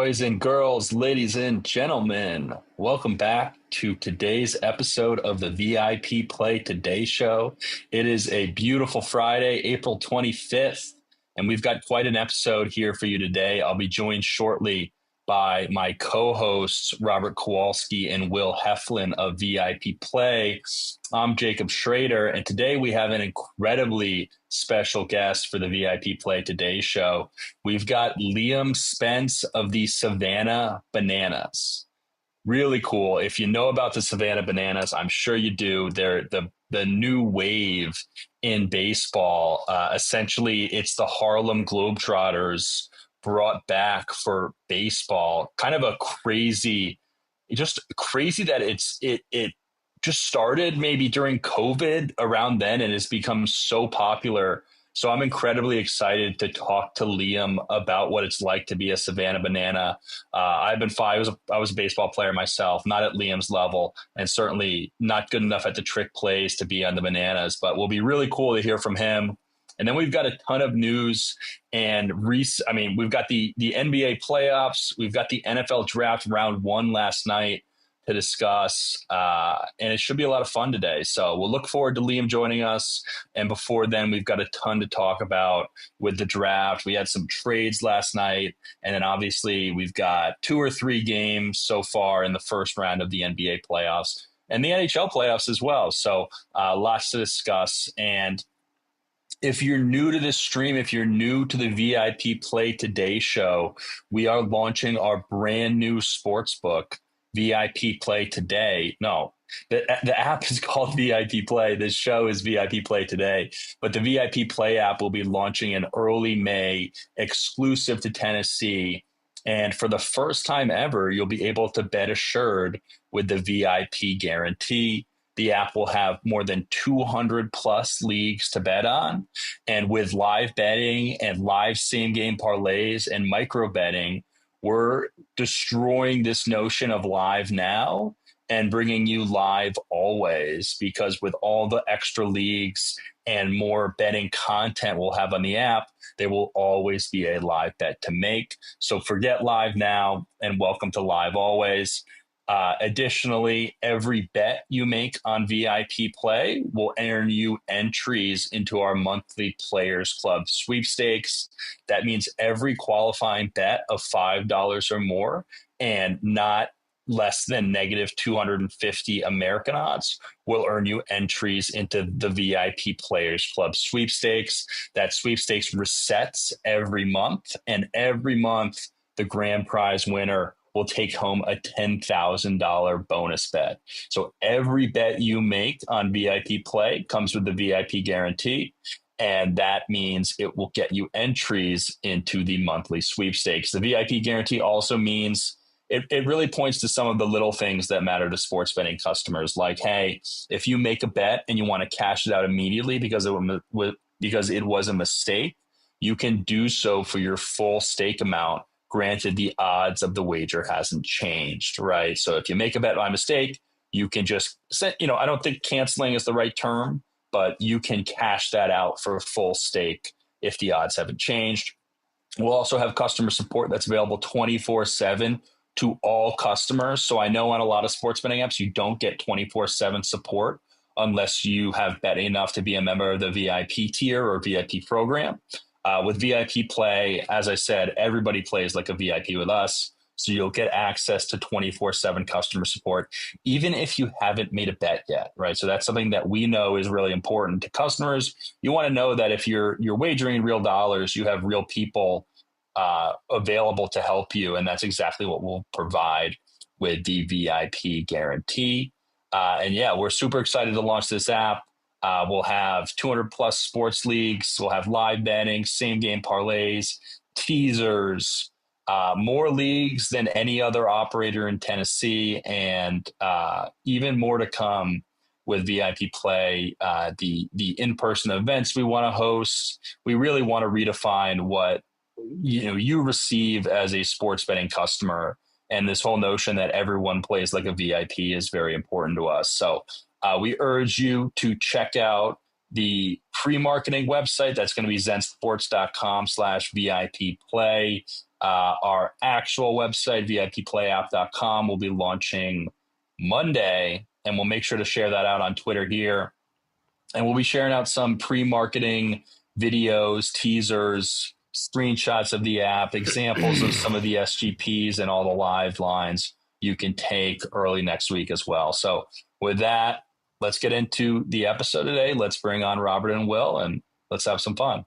Boys and girls, ladies and gentlemen, welcome back to today's episode of the VIP Play Today show. It is a beautiful Friday, April 25th, and we've got quite an episode here for you today. I'll be joined shortly by my co-hosts, Robert Kowalski and Will Heflin of VIP Play. I'm Jacob Schrader, and today we have an incredibly special guest for the VIP Play Today show. We've got Liam Spence of the Savannah Bananas. Really cool. If you know about the Savannah Bananas, I'm sure you do. They're the new wave in baseball. Essentially, it's the Harlem Globetrotters brought back for baseball. Kind of a crazy, just crazy that it just started maybe during COVID around then and has become so popular. So I'm incredibly excited to talk to Liam about what it's like to be a Savannah Banana. I was a baseball player myself, not at Liam's level, and certainly not good enough at the trick plays to be on the Bananas. But will be really cool to hear from him. And then we've got a ton of news and we've got the NBA playoffs. We've got the NFL draft round 1 last night to discuss. And it should be a lot of fun today. So we'll look forward to Liam joining us. And before then, we've got a ton to talk about with the draft. We had some trades last night. And then obviously we've got 2 or 3 games so far in the first round of the NBA playoffs and the NHL playoffs as well. So lots to discuss. And if you're new to this stream, if you're new to the VIP Play Today show, we are launching our brand new sports book, VIP Play Today. No, the app is called VIP Play. This show is VIP Play Today. But the VIP Play app will be launching in early May, exclusive to Tennessee. And for the first time ever, you'll be able to bet assured with the VIP guarantee. The app will have more than 200 plus leagues to bet on. And with live betting and live same game parlays and micro betting, we're destroying this notion of live now and bringing you live always, because with all the extra leagues and more betting content we'll have on the app, there will always be a live bet to make. So forget live now and welcome to live always. Additionally, every bet you make on VIP Play will earn you entries into our monthly Players Club sweepstakes. That means every qualifying bet of $5 or more and not less than negative 250 American odds will earn you entries into the VIP Players Club sweepstakes. That sweepstakes resets every month, and every month the grand prize winner will take home a $10,000 bonus bet. So every bet you make on VIP Play comes with the VIP guarantee, and that means it will get you entries into the monthly sweepstakes. The VIP guarantee also means it really points to some of the little things that matter to sports betting customers, like, hey, if you make a bet and you want to cash it out immediately because it was a mistake, you can do so for your full stake amount. Granted, the odds of the wager hasn't changed, right? So if you make a bet by mistake, you can just, I don't think canceling is the right term, but you can cash that out for a full stake if the odds haven't changed. We'll also have customer support that's available 24/7 to all customers. So I know on a lot of sports betting apps, you don't get 24/7 support unless you have bet enough to be a member of the VIP tier or VIP program. With VIP Play, as I said, everybody plays like a VIP with us. So you'll get access to 24/7 customer support, even if you haven't made a bet yet, right? So that's something that we know is really important to customers. You want to know that if you're wagering real dollars, you have real people available to help you. And that's exactly what we'll provide with the VIP guarantee. And yeah, we're super excited to launch this app. We'll have 200 plus sports leagues. We'll have live betting, same game parlays, teasers, more leagues than any other operator in Tennessee, and even more to come with VIP Play. The in-person events we want to host. We really want to redefine what you receive as a sports betting customer, and this whole notion that everyone plays like a VIP is very important to us. So we urge you to check out the pre-marketing website. That's going to be zensports.com/VIP play. Our actual website, VIPplayapp.com, will be launching Monday, and we'll make sure to share that out on Twitter here. And we'll be sharing out some pre-marketing videos, teasers, screenshots of the app, examples of some of the SGPs and all the live lines you can take early next week as well. So with that, let's get into the episode today. Let's bring on Robert and Will, and let's have some fun.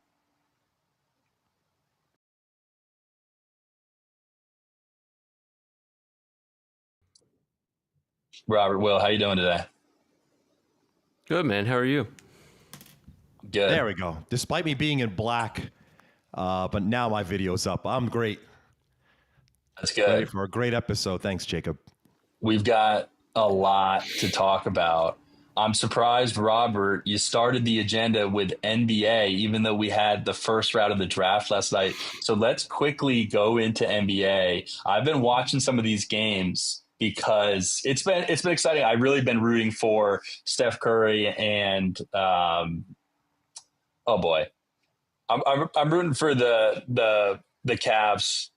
Robert, Will, how you doing today? Good, man. How are you? Good. There we go. Despite me being in black, but now my video's up. I'm great. That's good. Ready for a great episode. Thanks, Jacob. We've got a lot to talk about. I'm surprised, Robert, you started the agenda with NBA, even though we had the first round of the draft last night. So let's quickly go into NBA. I've been watching some of these games because it's been exciting. I've really been rooting for Steph Curry and oh boy, I'm rooting for the Cavs.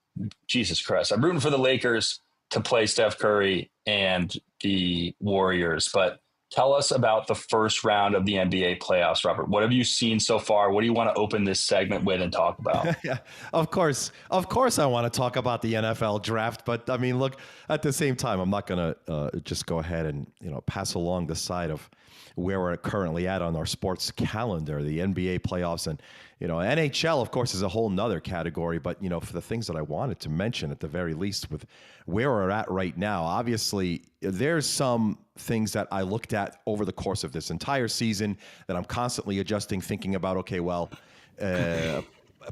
Jesus Christ, I'm rooting for the Lakers to play Steph Curry and the Warriors. But tell us about the first round of the NBA playoffs, Robert. What have you seen so far? What do you want to open this segment with and talk about? Yeah, of course, I want to talk about the NFL draft. But I mean, look, at the same time, I'm not going to just go ahead and pass along the side of where we're currently at on our sports calendar, the NBA playoffs, and NHL, of course, is a whole nother category. But for the things that I wanted to mention, at the very least, with where we're at right now, obviously there's some things that I looked at over the course of this entire season that I'm constantly adjusting, thinking about. Okay, well,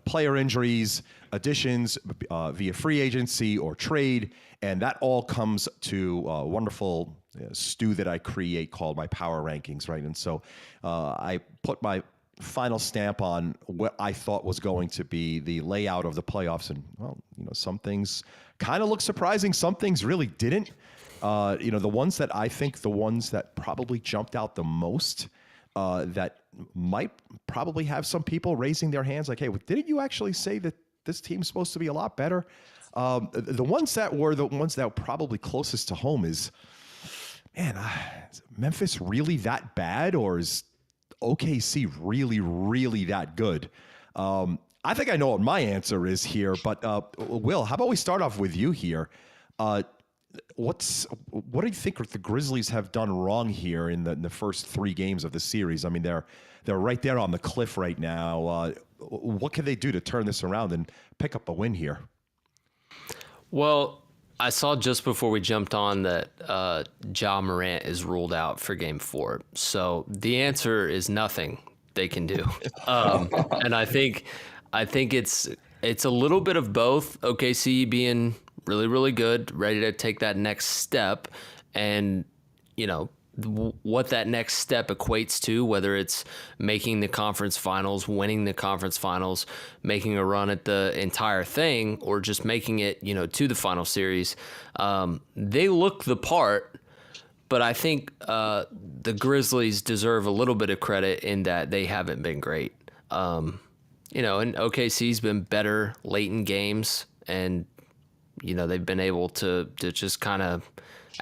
player injuries, additions via free agency or trade, and that all comes to a wonderful stew that I create called my power rankings, right? And so I put my final stamp on what I thought was going to be the layout of the playoffs, and well, some things kind of look surprising, some things really didn't. The ones that I think the ones that probably jumped out the most, that might probably have some people raising their hands like, hey, didn't you actually say that this team's supposed to be a lot better? The ones that were probably closest to home is, man, is Memphis really that bad, or is OKC really, really that good? I think I know what my answer is here, but Will, how about we start off with you here? What do you think the Grizzlies have done wrong here in the first 3 games of the series? I mean, they're right there on the cliff right now. What can they do to turn this around and pick up a win here? Well, I saw just before we jumped on that Ja Morant is ruled out for Game 4. So the answer is nothing they can do. And I think it's a little bit of both. OKC being really, really good, ready to take that next step, and what that next step equates to, whether it's making the conference finals, winning the conference finals, making a run at the entire thing, or just making it, to the final series. They look the part, but I think the Grizzlies deserve a little bit of credit in that they haven't been great. And OKC's been better late in games, and they've been able to just kind of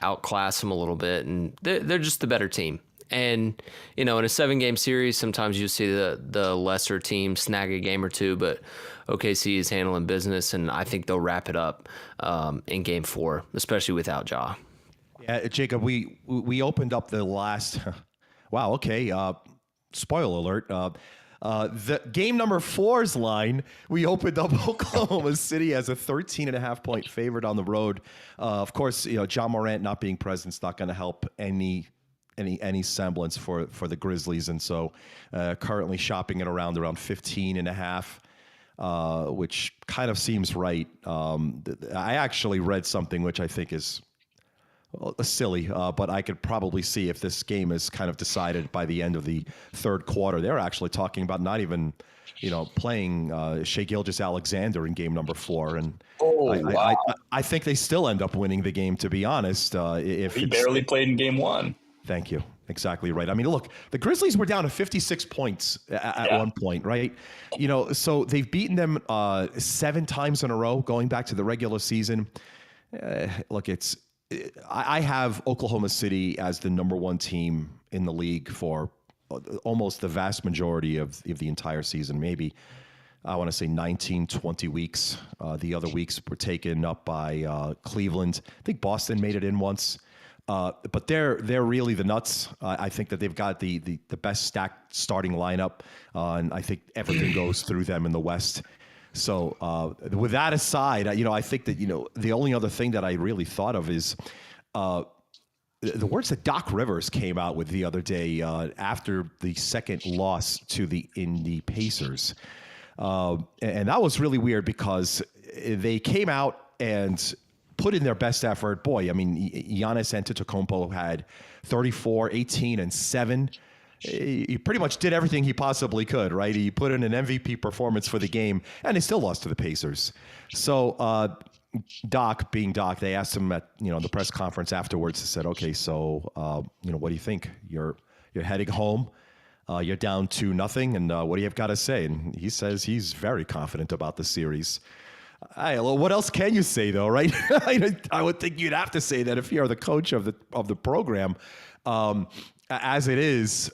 outclass them a little bit, and they're just the better team. And in a 7-game series, sometimes you see the lesser team snag a game or two, but OKC is handling business, and I think they'll wrap it up in Game 4, especially without Ja. Yeah, Jacob, we opened up the last. Wow. Okay. Spoiler alert. The game number 4's line, we opened up Oklahoma City as a 13.5-point favorite on the road. Of course, Ja Morant not being present is not going to help any semblance for the Grizzlies, and so currently shopping it around 15.5, which kind of seems right. I actually read something which I think is silly, but I could probably see if this game is kind of decided by the end of the third quarter. They're actually talking about not even, playing Shai Gilgeous-Alexander in game number 4, and I think they still end up winning the game. To be honest, if he barely played in game 1. Thank you. Exactly right. I mean, look, the Grizzlies were down to 56 points at one point, right? So they've beaten them 7 times in a row going back to the regular season. Look, I have Oklahoma City as the number 1 team in the league for almost the vast majority of the entire season. Maybe I want to say 19, 20 weeks. The other weeks were taken up by Cleveland. I think Boston made it in once. But they're really the nuts. I think that they've got the best stacked starting lineup, and I think everything goes through them in the West. So with that aside, I think that the only other thing that I really thought of is the words that Doc Rivers came out with the other day after the second loss to the Indy Pacers, and that was really weird because they came out and put in their best effort. Boy, I mean, Giannis Antetokounmpo had 34, 18, and 7. He pretty much did everything he possibly could, right? He put in an MVP performance for the game, and they still lost to the Pacers. So Doc, being Doc, they asked him at the press conference afterwards. They said, "Okay, so what do you think? You're heading home. You're down 2-0, and what do you have got to say?" And he says he's very confident about the series. Well, what else can you say, though, right? I would think you'd have to say that if you're the coach of the program. As it is,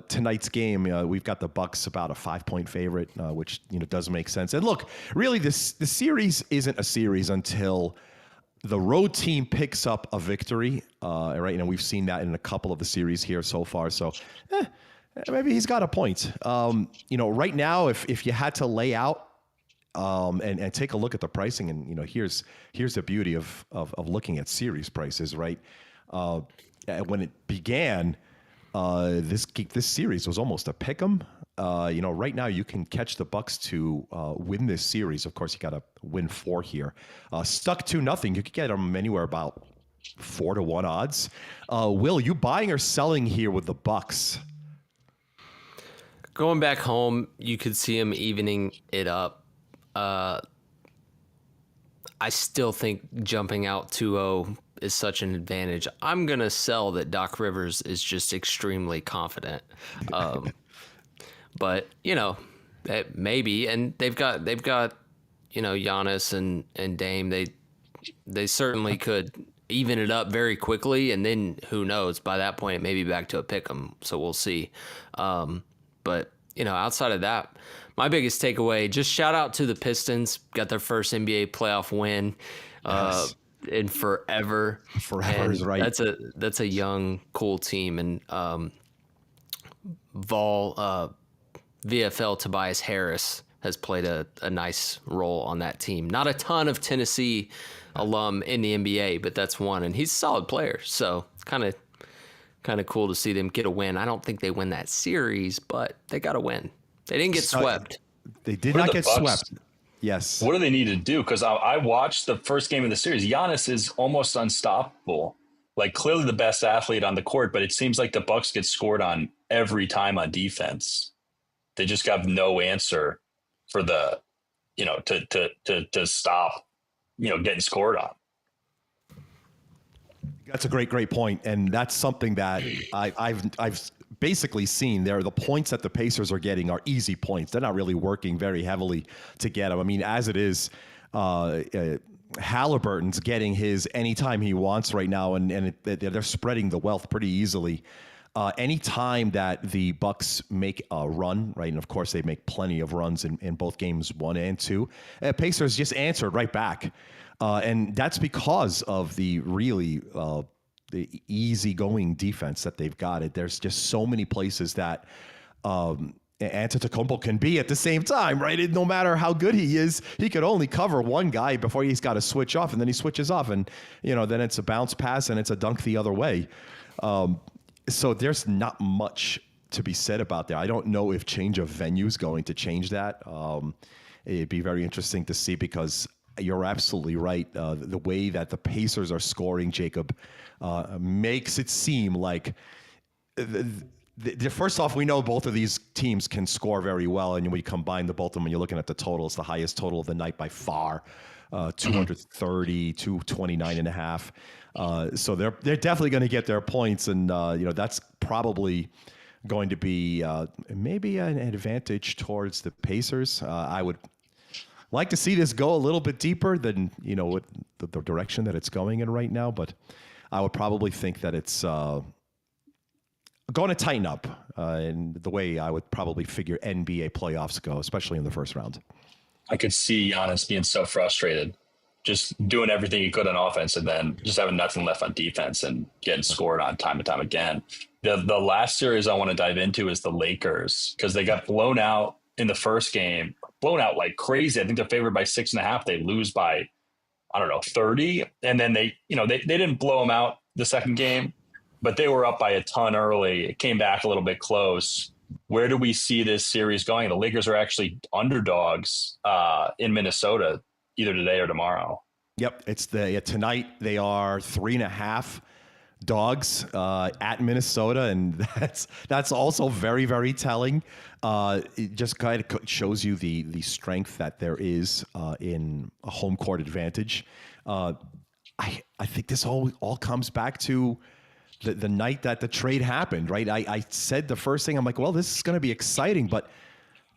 tonight's game, we've got the Bucks about a 5-point favorite, which does make sense. And look, really, the series isn't a series until the road team picks up a victory, right? And we've seen that in a couple of the series here so far. So maybe he's got a point. Right now, if you had to lay out and take a look at the pricing, and here's the beauty of looking at series prices, right? When it began, this series was almost a pick'em. Right now you can catch the Bucks to win this series. Of course, you got to win 4 here. Stuck 2-0, you could get them anywhere about 4-1 odds. Will, you buying or selling here with the Bucks? Going back home, you could see him evening it up. I still think jumping out 2-0 is such an advantage. I'm going to sell that Doc Rivers is just extremely confident. But, maybe. And they've got Giannis and Dame. They certainly could even it up very quickly. And then who knows, by that point, it may be back to a pick'em. So we'll see. But, outside of that, my biggest takeaway, just shout out to the Pistons. Got their first NBA playoff win in forever. Forever is right. That's a young, cool team. And VFL Tobias Harris has played a nice role on that team. Not a ton of Tennessee alum in the NBA, but that's one. And he's a solid player. So kind of cool to see them get a win. I don't think they win that series, but they got a win. They didn't get swept. They did not get swept. Yes. What do they need to do? Because I watched the first game of the series. Giannis is almost unstoppable. Like, clearly the best athlete on the court, but it seems like the Bucks get scored on every time on defense. They just got no answer for the, to stop, getting scored on. That's a great point, and that's something that I've basically seen there. The points that the Pacers are getting are easy points. They're not really working very heavily to get them. I mean, as it is, Halliburton's getting his anytime he wants right now, and they're spreading the wealth pretty easily. Anytime that the Bucks make a run, right, and of course they make plenty of runs in both games 1 and 2, Pacers just answered right back. And that's because of the really the easygoing defense that they've got. There's just so many places that Antetokounmpo can be at the same time, right? No matter how good he is, he could only cover one guy before he's got to switch off, and then he switches off, and then it's a bounce pass and it's a dunk the other way. So there's not much to be said about that. I don't know if change of venue is going to change that. It'd be very interesting to see, because you're absolutely right. The way that the Pacers are scoring, Jacob, makes it seem like first off, we know both of these teams can score very well, and when you combine the both of them and you're looking at the total, it's the highest total of the night by far. 230, 229 and a half. So they're definitely going to get their points, and that's probably going to be maybe an advantage towards the Pacers. I would like to see this go a little bit deeper than with the direction that it's going in right now, but I would probably think that it's going to tighten up in the way I would probably figure NBA playoffs go, especially in the first round. I could see Giannis being so frustrated, just doing everything he could on offense and then just having nothing left on defense and getting scored on time and time again. The last series I want to dive into is the Lakers, because they got blown out in the first game, blown out like crazy. I think they're favored by 6.5. They lose by, 30. And then they didn't blow them out the second game, but they were up by a ton early. It came back a little bit close. Where do we see this series going? The Lakers are actually underdogs in Minnesota either today or tomorrow. Yep. It's tonight they are 3.5 dogs at Minnesota, and that's also very, very telling. It just kind of shows you the strength that there is in a home court advantage. I think this all comes back to the night that the trade happened, right? I said the first thing, I'm like, well, this is going to be exciting, but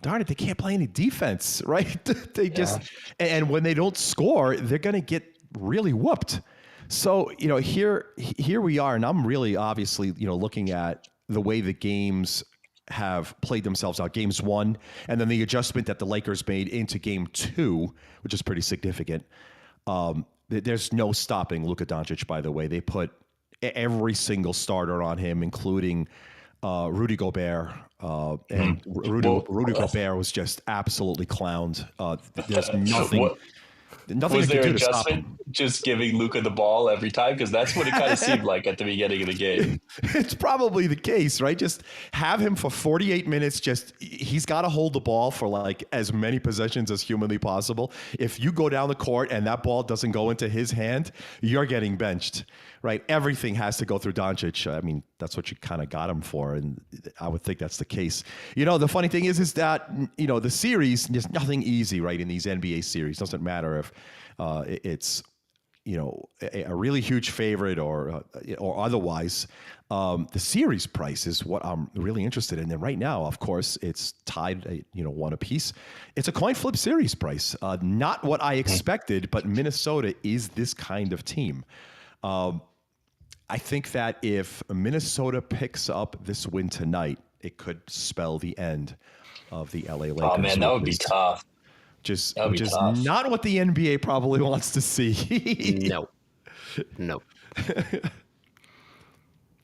darn it, they can't play any defense, right? And when they don't score, they're going to get really whooped. So, here we are, and I'm really obviously, looking at the way the games have played themselves out. Games 1, and then the adjustment that the Lakers made into game 2, which is pretty significant. There's no stopping Luka Doncic, by the way. They put every single starter on him, including Rudy Gobert. And Rudy Gobert was just absolutely clowned. There's nothing... Nothing was they there could do to stop him. adjustment just giving Luka the ball every time? Because that's what it kind of seemed like at the beginning of the game. It's probably the case, right? Just have him for 48 minutes. He's got to hold the ball for like as many possessions as humanly possible. If you go down the court and that ball doesn't go into his hand, you're getting benched, right? Everything has to go through Doncic. I mean, that's what you kind of got him for, and I would think that's the case. The funny thing is that the series, there's nothing easy, right? In these NBA series, doesn't matter if it's a really huge favorite or otherwise. The series price is what I'm really interested in. And right now, of course, it's tied, 1 apiece. It's a coin flip series price. Not what I expected, but Minnesota is this kind of team. I think that if Minnesota picks up this win tonight, it could spell the end of the LA Lakers. Oh man, that would be tough. Just not what the NBA probably wants to see. No.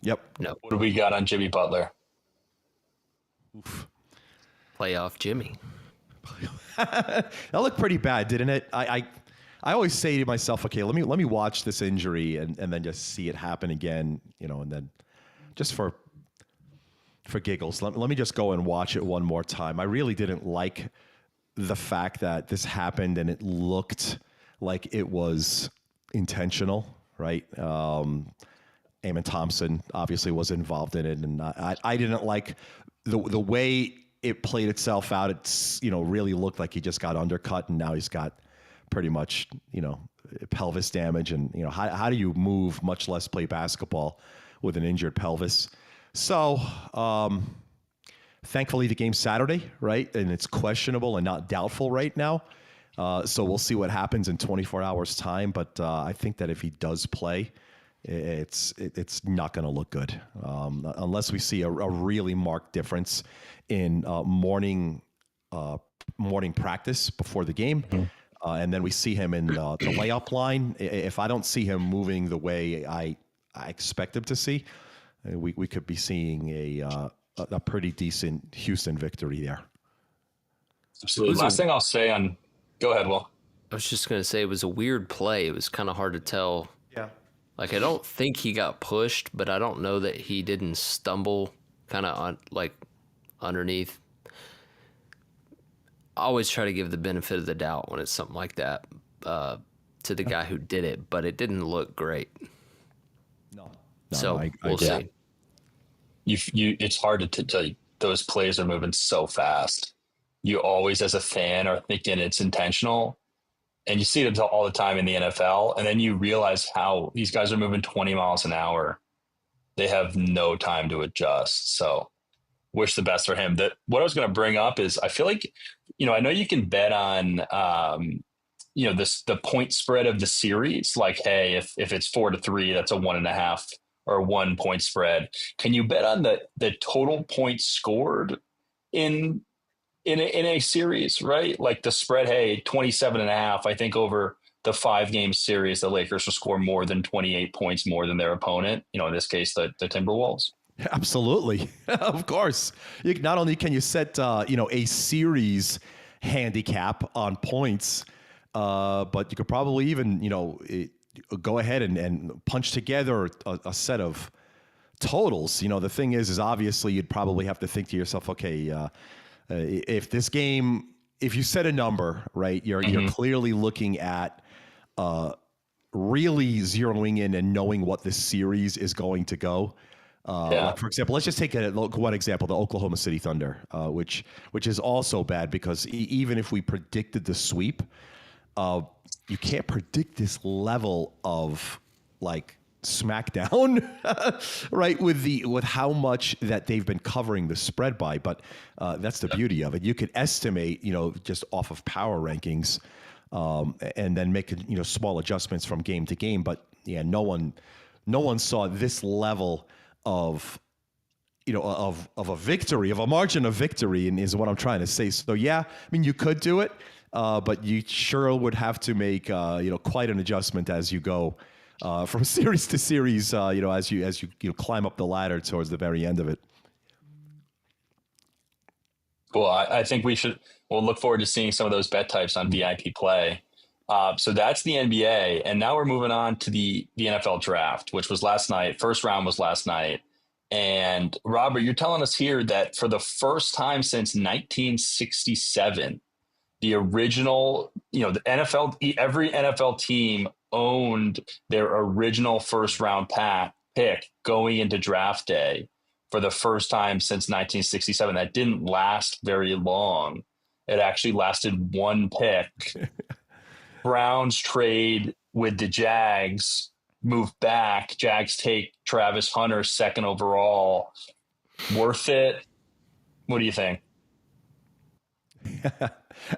Yep. No. What do we got on Jimmy Butler? Oof. Playoff Jimmy. That looked pretty bad, didn't it? I always say to myself, okay, let me watch this injury and then just see it happen again, and then just for giggles, let me just go and watch it one more time. I really didn't like the fact that this happened and it looked like it was intentional, right? Eamon Thompson obviously was involved in it, and I didn't like the way it played itself out. It's really looked like he just got undercut, and now he's got pretty much pelvis damage, and how do you move, much less play basketball with an injured pelvis? So thankfully the game's Saturday, right? And it's questionable and not doubtful right now. So we'll see what happens in 24 hours time. But I think that if he does play, it's not going to look good unless we see a really marked difference in morning practice before the game. Mm-hmm. And then we see him in the layup line. If I don't see him moving the way I expect him to see, we could be seeing a pretty decent Houston victory there. Absolutely. Last thing I'll say on... Go ahead, Will. I was just going to say it was a weird play. It was kind of hard to tell. Yeah. Like, I don't think he got pushed, but I don't know that he didn't stumble kind of underneath. I always try to give the benefit of the doubt when it's something like that to the guy who did it, but it didn't look great. No, so we'll see. It's hard to tell you. Those plays are moving so fast. You always, as a fan, are thinking it's intentional, And you see it all the time in the NFL. And then you realize how these guys are moving 20 miles an hour. They have no time to adjust. So wish the best for him. That what I was going to bring up is I feel like, I know you can bet on, the point spread of the series. Like, hey, if it's 4-3, that's a 1.5 or 1 point spread. Can you bet on the total points scored in a series, right? Like the spread, hey, 27.5. I think over the 5-game series, the Lakers will score more than 28 points more than their opponent. In this case, the Timberwolves. Absolutely. Of course. Not only can you set, a series handicap on points, but you could probably even, go ahead and punch together a set of totals. The thing is obviously you'd probably have to think to yourself, okay, if this game, if you set a number, right, you're clearly looking at really zeroing in and knowing what this series is going to go. Like for example, let's just take one example, the Oklahoma City Thunder, which is also bad because even if we predicted the sweep, you can't predict this level of like smackdown, right? With how much that they've been covering the spread by, but that's the beauty of it. You could estimate, just off of power rankings, and then make small adjustments from game to game. But yeah, no one saw this level of a victory, of a margin of victory, and is what I'm trying to say. So yeah, I mean, you could do it, but you sure would have to make quite an adjustment as you go from series to series. As you climb up the ladder towards the very end of it. Cool. I think we'll look forward to seeing some of those bet types on VIP play. So that's the NBA. And now we're moving on to the NFL draft, which was last night. First round was last night. And Robert, you're telling us here that for the first time since 1967, the original, the NFL, every NFL team owned their original first round pick going into draft day for the first time since 1967. That didn't last very long. It actually lasted one pick. Browns trade with the Jags, move back. Jags take Travis Hunter second overall. Worth it? What do you think?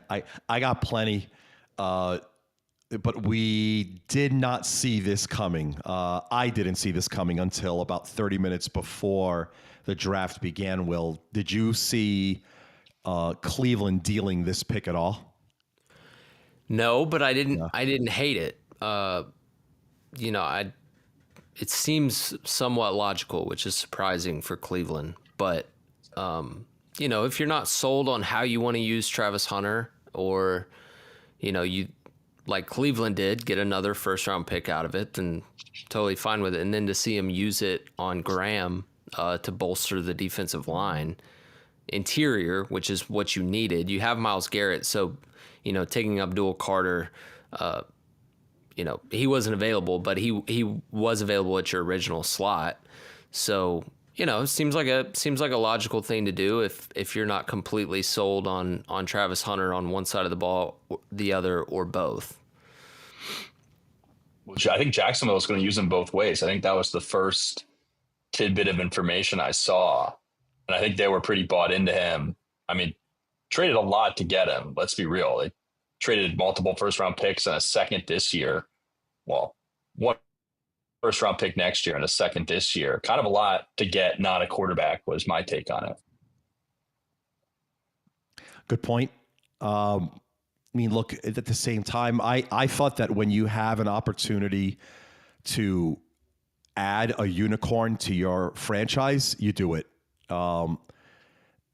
I got plenty, but we did not see this coming. I didn't see this coming until about 30 minutes before the draft began. Will, did you see Cleveland dealing this pick at all? No, but I didn't. Yeah. I didn't hate it. It seems somewhat logical, which is surprising for Cleveland. But if you're not sold on how you want to use Travis Hunter, or you like Cleveland did, get another first round pick out of it, then totally fine with it. And then to see him use it on Graham to bolster the defensive line interior, which is what you needed. You have Myles Garrett, so taking Abdul Carter, he wasn't available, but he was available at your original slot. So, it seems like a logical thing to do if you're not completely sold on Travis Hunter on one side of the ball, the other, or both. Which I think Jacksonville is going to use them both ways. I think that was the first tidbit of information I saw, and I think they were pretty bought into him. I mean, traded a lot to get him. Let's be real. They traded multiple first-round picks and a second this year. Well, one first-round pick next year and a second this year. Kind of a lot to get not a quarterback was my take on it. Good point. Look, at the same time, I thought that when you have an opportunity to add a unicorn to your franchise, you do it.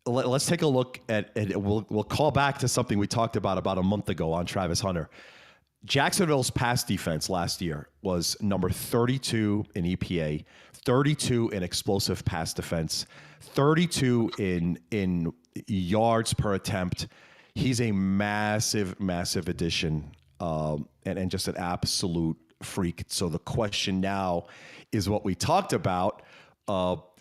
Let's take a look at we'll call back to something we talked about a month ago on Travis Hunter. Jacksonville's pass defense last year was number 32 in EPA, 32 in explosive pass defense, 32 in yards per attempt. He's a massive addition, and just an absolute freak. So the question now is what we talked about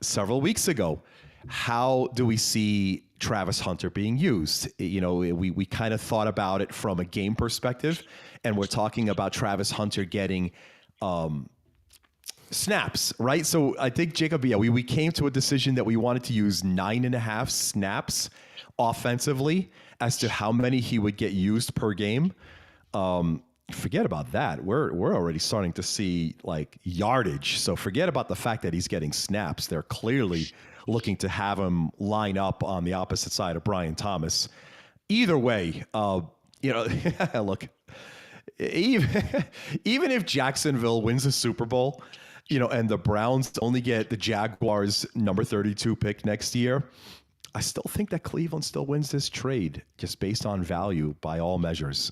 several weeks ago. how do we see Travis Hunter being used? We kind of thought about it from a game perspective, and we're talking about Travis Hunter getting snaps, right? So I think, Jacob, we came to a decision that we wanted to use 9.5 snaps offensively as to how many he would get used per game. Forget about that. We're already starting to see like yardage. So forget about the fact that he's getting snaps. They're clearly looking to have him line up on the opposite side of Brian Thomas. Either way, look, even if Jacksonville wins the Super Bowl, and the Browns only get the Jaguars number 32 pick next year, I still think that Cleveland still wins this trade just based on value by all measures.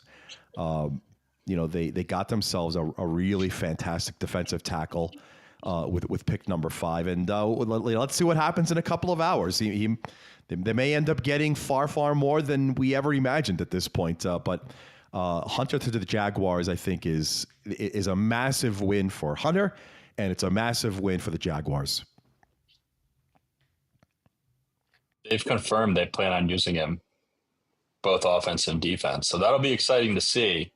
They got themselves a really fantastic defensive tackle with pick number 5. And let's see what happens in a couple of hours. They may end up getting far, far more than we ever imagined at this point. But Hunter to the Jaguars, I think, is a massive win for Hunter, and it's a massive win for the Jaguars. They've confirmed they plan on using him both offense and defense. So that'll be exciting to see.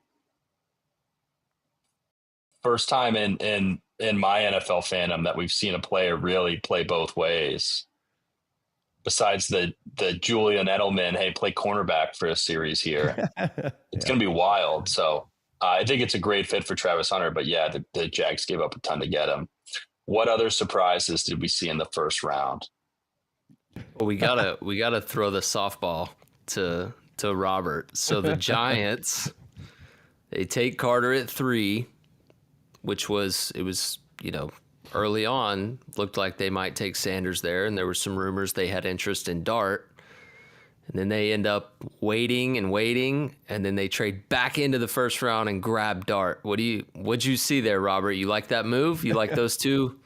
First time in my NFL fandom that we've seen a player really play both ways. Besides the Julian Edelman, hey, play cornerback for a series here. It's going to be wild. So I think it's a great fit for Travis Hunter. But yeah, the Jags gave up a ton to get him. What other surprises did we see in the first round? Well, we gotta throw the softball to Robert. So the Giants, they take Carter at 3, which was early on looked like they might take Sanders there, and there were some rumors they had interest in Dart. And then they end up waiting, and then they trade back into the first round and grab Dart. What'd you see there, Robert? You like that move? You like those two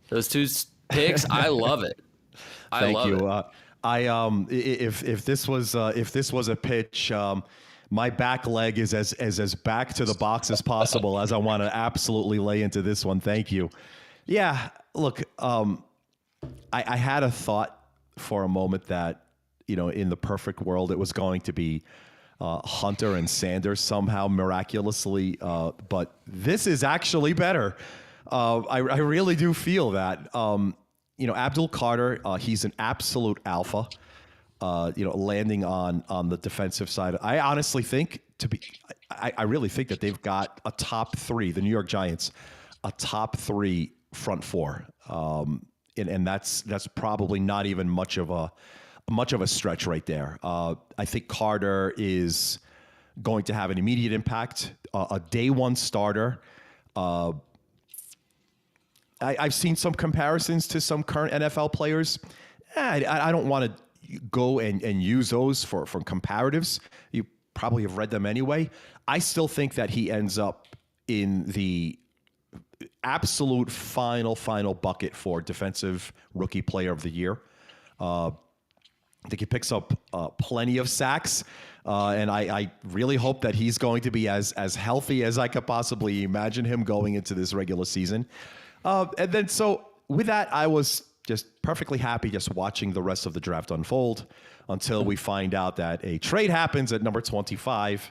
picks? I love it. Thank you. If this was a pitch, my back leg is as back to the box as possible, as I want to absolutely lay into this one. Thank you. Yeah, look, I had a thought for a moment that, in the perfect world, it was going to be Hunter and Sanders somehow miraculously, but this is actually better. I really do feel that. Abdul Carter, he's an absolute alpha. Landing on the defensive side. I honestly think I really think that they've got a top 3, the New York Giants, a top 3 front 4. And that's probably not even much of a stretch right there. I think Carter is going to have an immediate impact, a day 1 starter. I've seen some comparisons to some current NFL players. I don't want to go and use those for comparatives. You probably have read them anyway. I still think that he ends up in the absolute final bucket for defensive rookie player of the year. I think he picks up plenty of sacks, and I really hope that he's going to be as healthy as I could possibly imagine him going into this regular season. And then so with that, I was just perfectly happy just watching the rest of the draft unfold until we find out that a trade happens at number 25,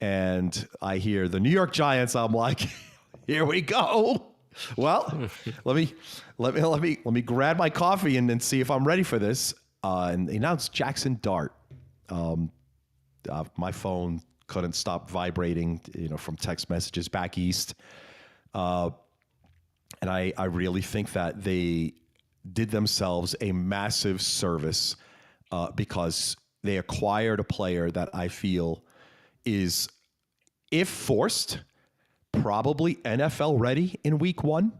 and I hear the New York Giants. I'm like, here we go. Well, let me grab my coffee and then see if I'm ready for this. And they announced Jackson Dart. My phone couldn't stop vibrating, from text messages back east. And I really think that they did themselves a massive service because they acquired a player that I feel is, if forced, probably NFL ready in week 1.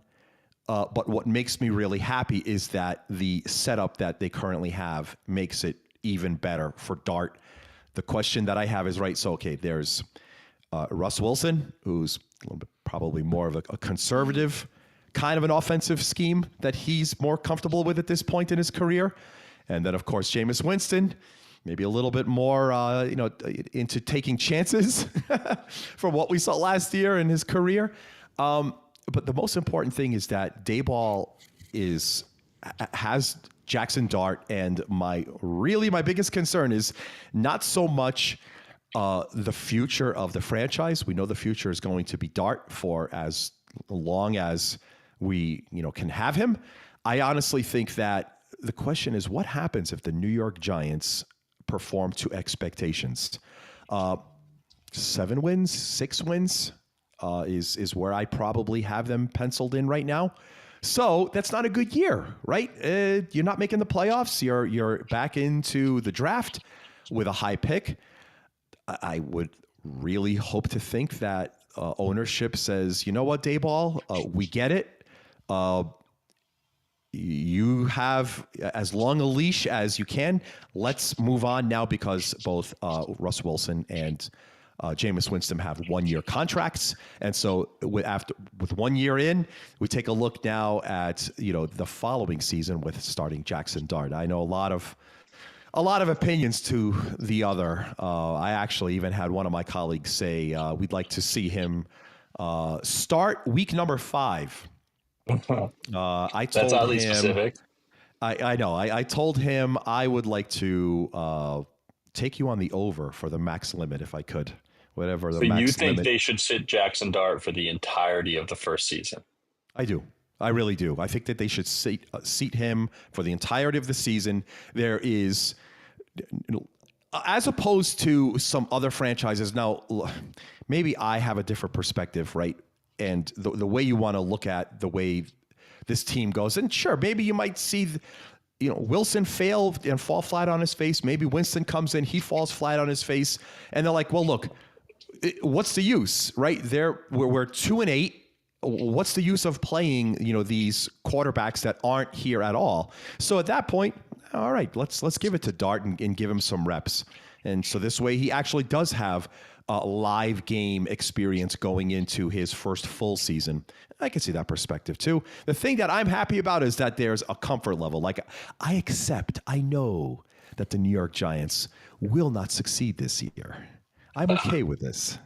But what makes me really happy is that the setup that they currently have makes it even better for Dart. The question that I have is, right, so, okay, there's Russ Wilson, who's probably more of a conservative kind of an offensive scheme that he's more comfortable with at this point in his career. And then, of course, Jameis Winston, maybe a little bit more, into taking chances from what we saw last year in his career. But the most important thing is that Daboll has Jackson Dart, and my biggest concern is not so much the future of the franchise. We know the future is going to be Dart for as long as we can have him. I honestly think that the question is, what happens if the New York Giants perform to expectations? 7 wins, 6 wins is where I probably have them penciled in right now. So that's not a good year, right? You're not making the playoffs. You're back into the draft with a high pick. I would really hope to think that ownership says, you know what, Dayball, we get it. You have as long a leash as you can. Let's move on now, because both Russ Wilson and Jameis Winston have 1-year contracts. And so with 1 year in, we take a look now at, the following season with starting Jackson Dart. I know a lot of opinions to the other. I actually even had one of my colleagues say we'd like to see him start week number 5. I told That's oddly him, specific. I know. I told him I would like to take you on the over for the max limit if I could. Whatever the So max you think limit. they should sit Jackson Dart for the entirety of the first season? I do. I really do. I think that they should seat him for the entirety of the season. There is, as opposed to some other franchises. Now, maybe I have a different perspective, right? And the way you want to look at the way this team goes. And sure, maybe you might see, Wilson fail and fall flat on his face. Maybe Winston comes in, he falls flat on his face. And they're like, well, look, what's the use, right? We're 2-8. What's the use of playing, these quarterbacks that aren't here at all? So at that point, all right, let's give it to Dart and give him some reps. And so this way he actually does have a live game experience going into his first full season. I can see that perspective too. The thing that I'm happy about is that there's a comfort level. Like, I know that the New York Giants will not succeed this year. I'm okay with this.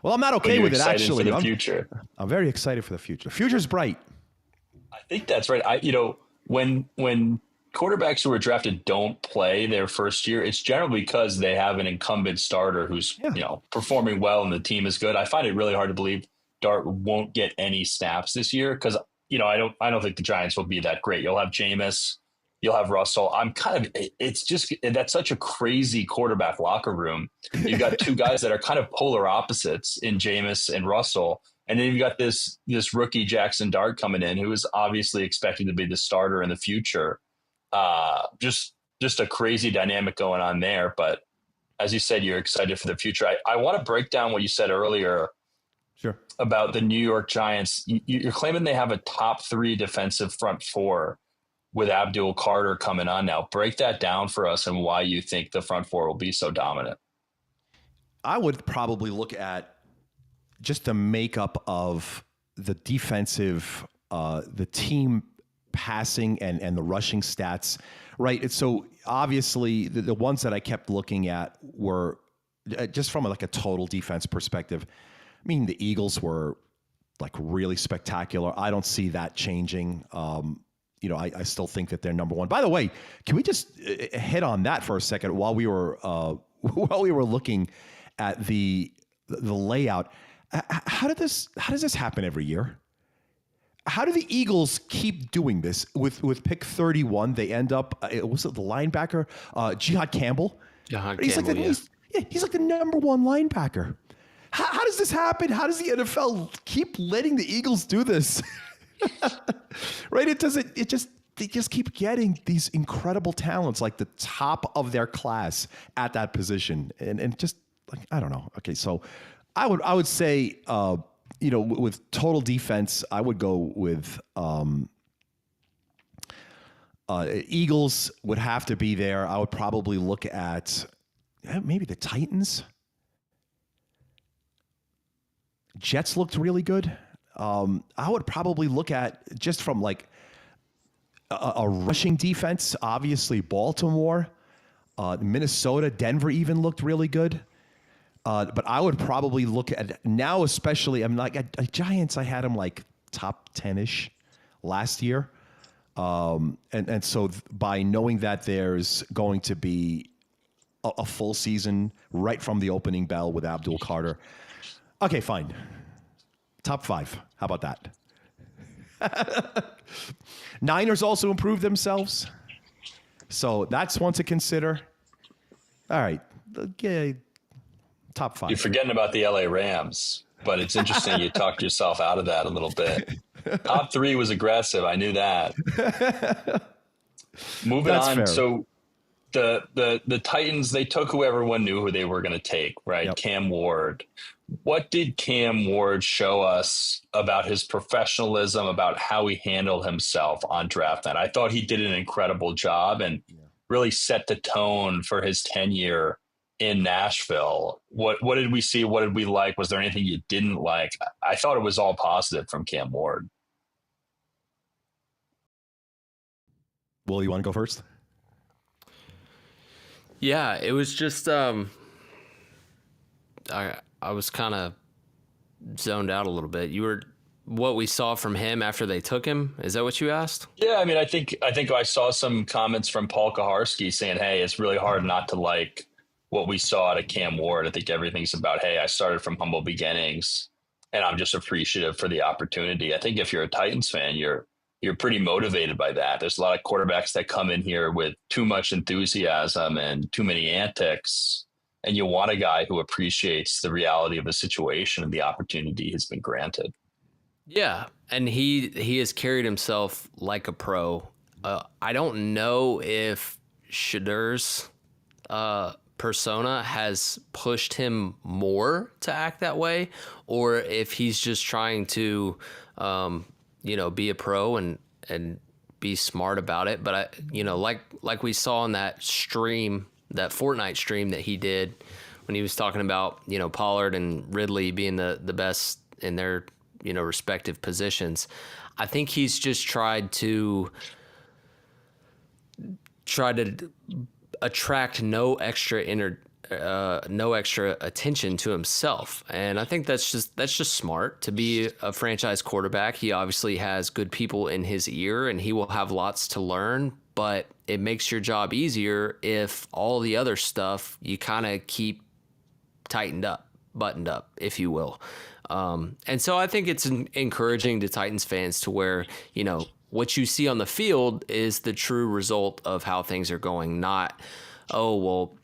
Well, I'm not okay with it, actually. For the future. I'm very excited for the future. The future's bright. I think that's right. When quarterbacks who are drafted don't play their first year, it's generally because they have an incumbent starter who's performing well and the team is good. I find it really hard to believe Dart won't get any snaps this year because I don't think the Giants will be that great. You'll have Jameis, you'll have Russell. That's such a crazy quarterback locker room. You've got two guys that are kind of polar opposites in Jameis and Russell. And then you've got this rookie Jackson Dart coming in, who is obviously expected to be the starter in the future. Just a crazy dynamic going on there. But as you said, you're excited for the future. I want to break down what you said earlier. Sure. About the New York Giants. You're claiming they have a top 3 defensive front 4 with Abdul Carter coming on now. Break that down for us and why you think the front 4 will be so dominant. I would probably look at just the makeup of the defensive, the team passing and the rushing stats, right? And so obviously the ones that I kept looking at were just from a total defense perspective. I mean, the Eagles were really spectacular. I don't see that changing. I still think that they're number 1. By the way, can we just hit on that for a second while we were looking at the layout? How does this happen every year? How do the Eagles keep doing this with pick 31? They end up was it the linebacker Jihad Campbell? He's like the number 1 linebacker. How does this happen? How does the NFL keep letting the Eagles do this? Right? They just keep getting these incredible talents, like the top of their class at that position. And just I don't know. Okay. So I would say, with total defense, I would go with, Eagles would have to be there. I would probably look at maybe the Titans. Jets looked really good. I would probably look at, just from a rushing defense, obviously Baltimore, Minnesota, Denver even looked really good. But I would probably look at now, especially, I'm at Giants. I had them top 10-ish last year. And so by knowing that there's going to be a full season right from the opening bell with Abdul Carter, okay, fine. Top 5. How about that? Niners also improved themselves. So that's one to consider. All right. Okay. Top 5. You're forgetting about the LA Rams, but it's interesting you talked yourself out of that a little bit. Top 3 was aggressive. I knew that. Moving That's on. fair. So the Titans, they took who everyone knew who they were going to take, right? Yep. Cam Ward. What did Cam Ward show us about his professionalism, about how he handled himself on draft night? I thought he did an incredible job and really set the tone for his tenure in Nashville. What did we see? What did we like? Was there anything you didn't like? I thought it was all positive from Cam Ward. Will, you want to go first? Yeah, it was just I was kind of zoned out a little bit. What we saw from him after they took him, is that what you asked? Yeah, I mean, I think I saw some comments from Paul Kaharski saying, "Hey, it's really hard not to like what we saw out of Cam Ward." I think everything's about, "Hey, I started from humble beginnings, and I'm just appreciative for the opportunity." I think if you're a Titans fan, you're pretty motivated by that. There's a lot of quarterbacks that come in here with too much enthusiasm and too many antics, and you want a guy who appreciates the reality of the situation and the opportunity has been granted. Yeah, and he has carried himself like a pro. I don't know if Shadur's persona has pushed him more to act that way, or if he's just trying to, be a pro and be smart about it. But like we saw in that stream, that Fortnite stream that he did when he was talking about, Pollard and Ridley being the best in their, respective positions. I think he's just tried to attract no extra attention to himself. And I think that's just smart to be a franchise quarterback. He obviously has good people in his ear and he will have lots to learn, but it makes your job easier if all the other stuff you kind of keep buttoned up, if you will. And so I think it's encouraging to Titans fans to where, what you see on the field is the true result of how things are going, not, oh, well,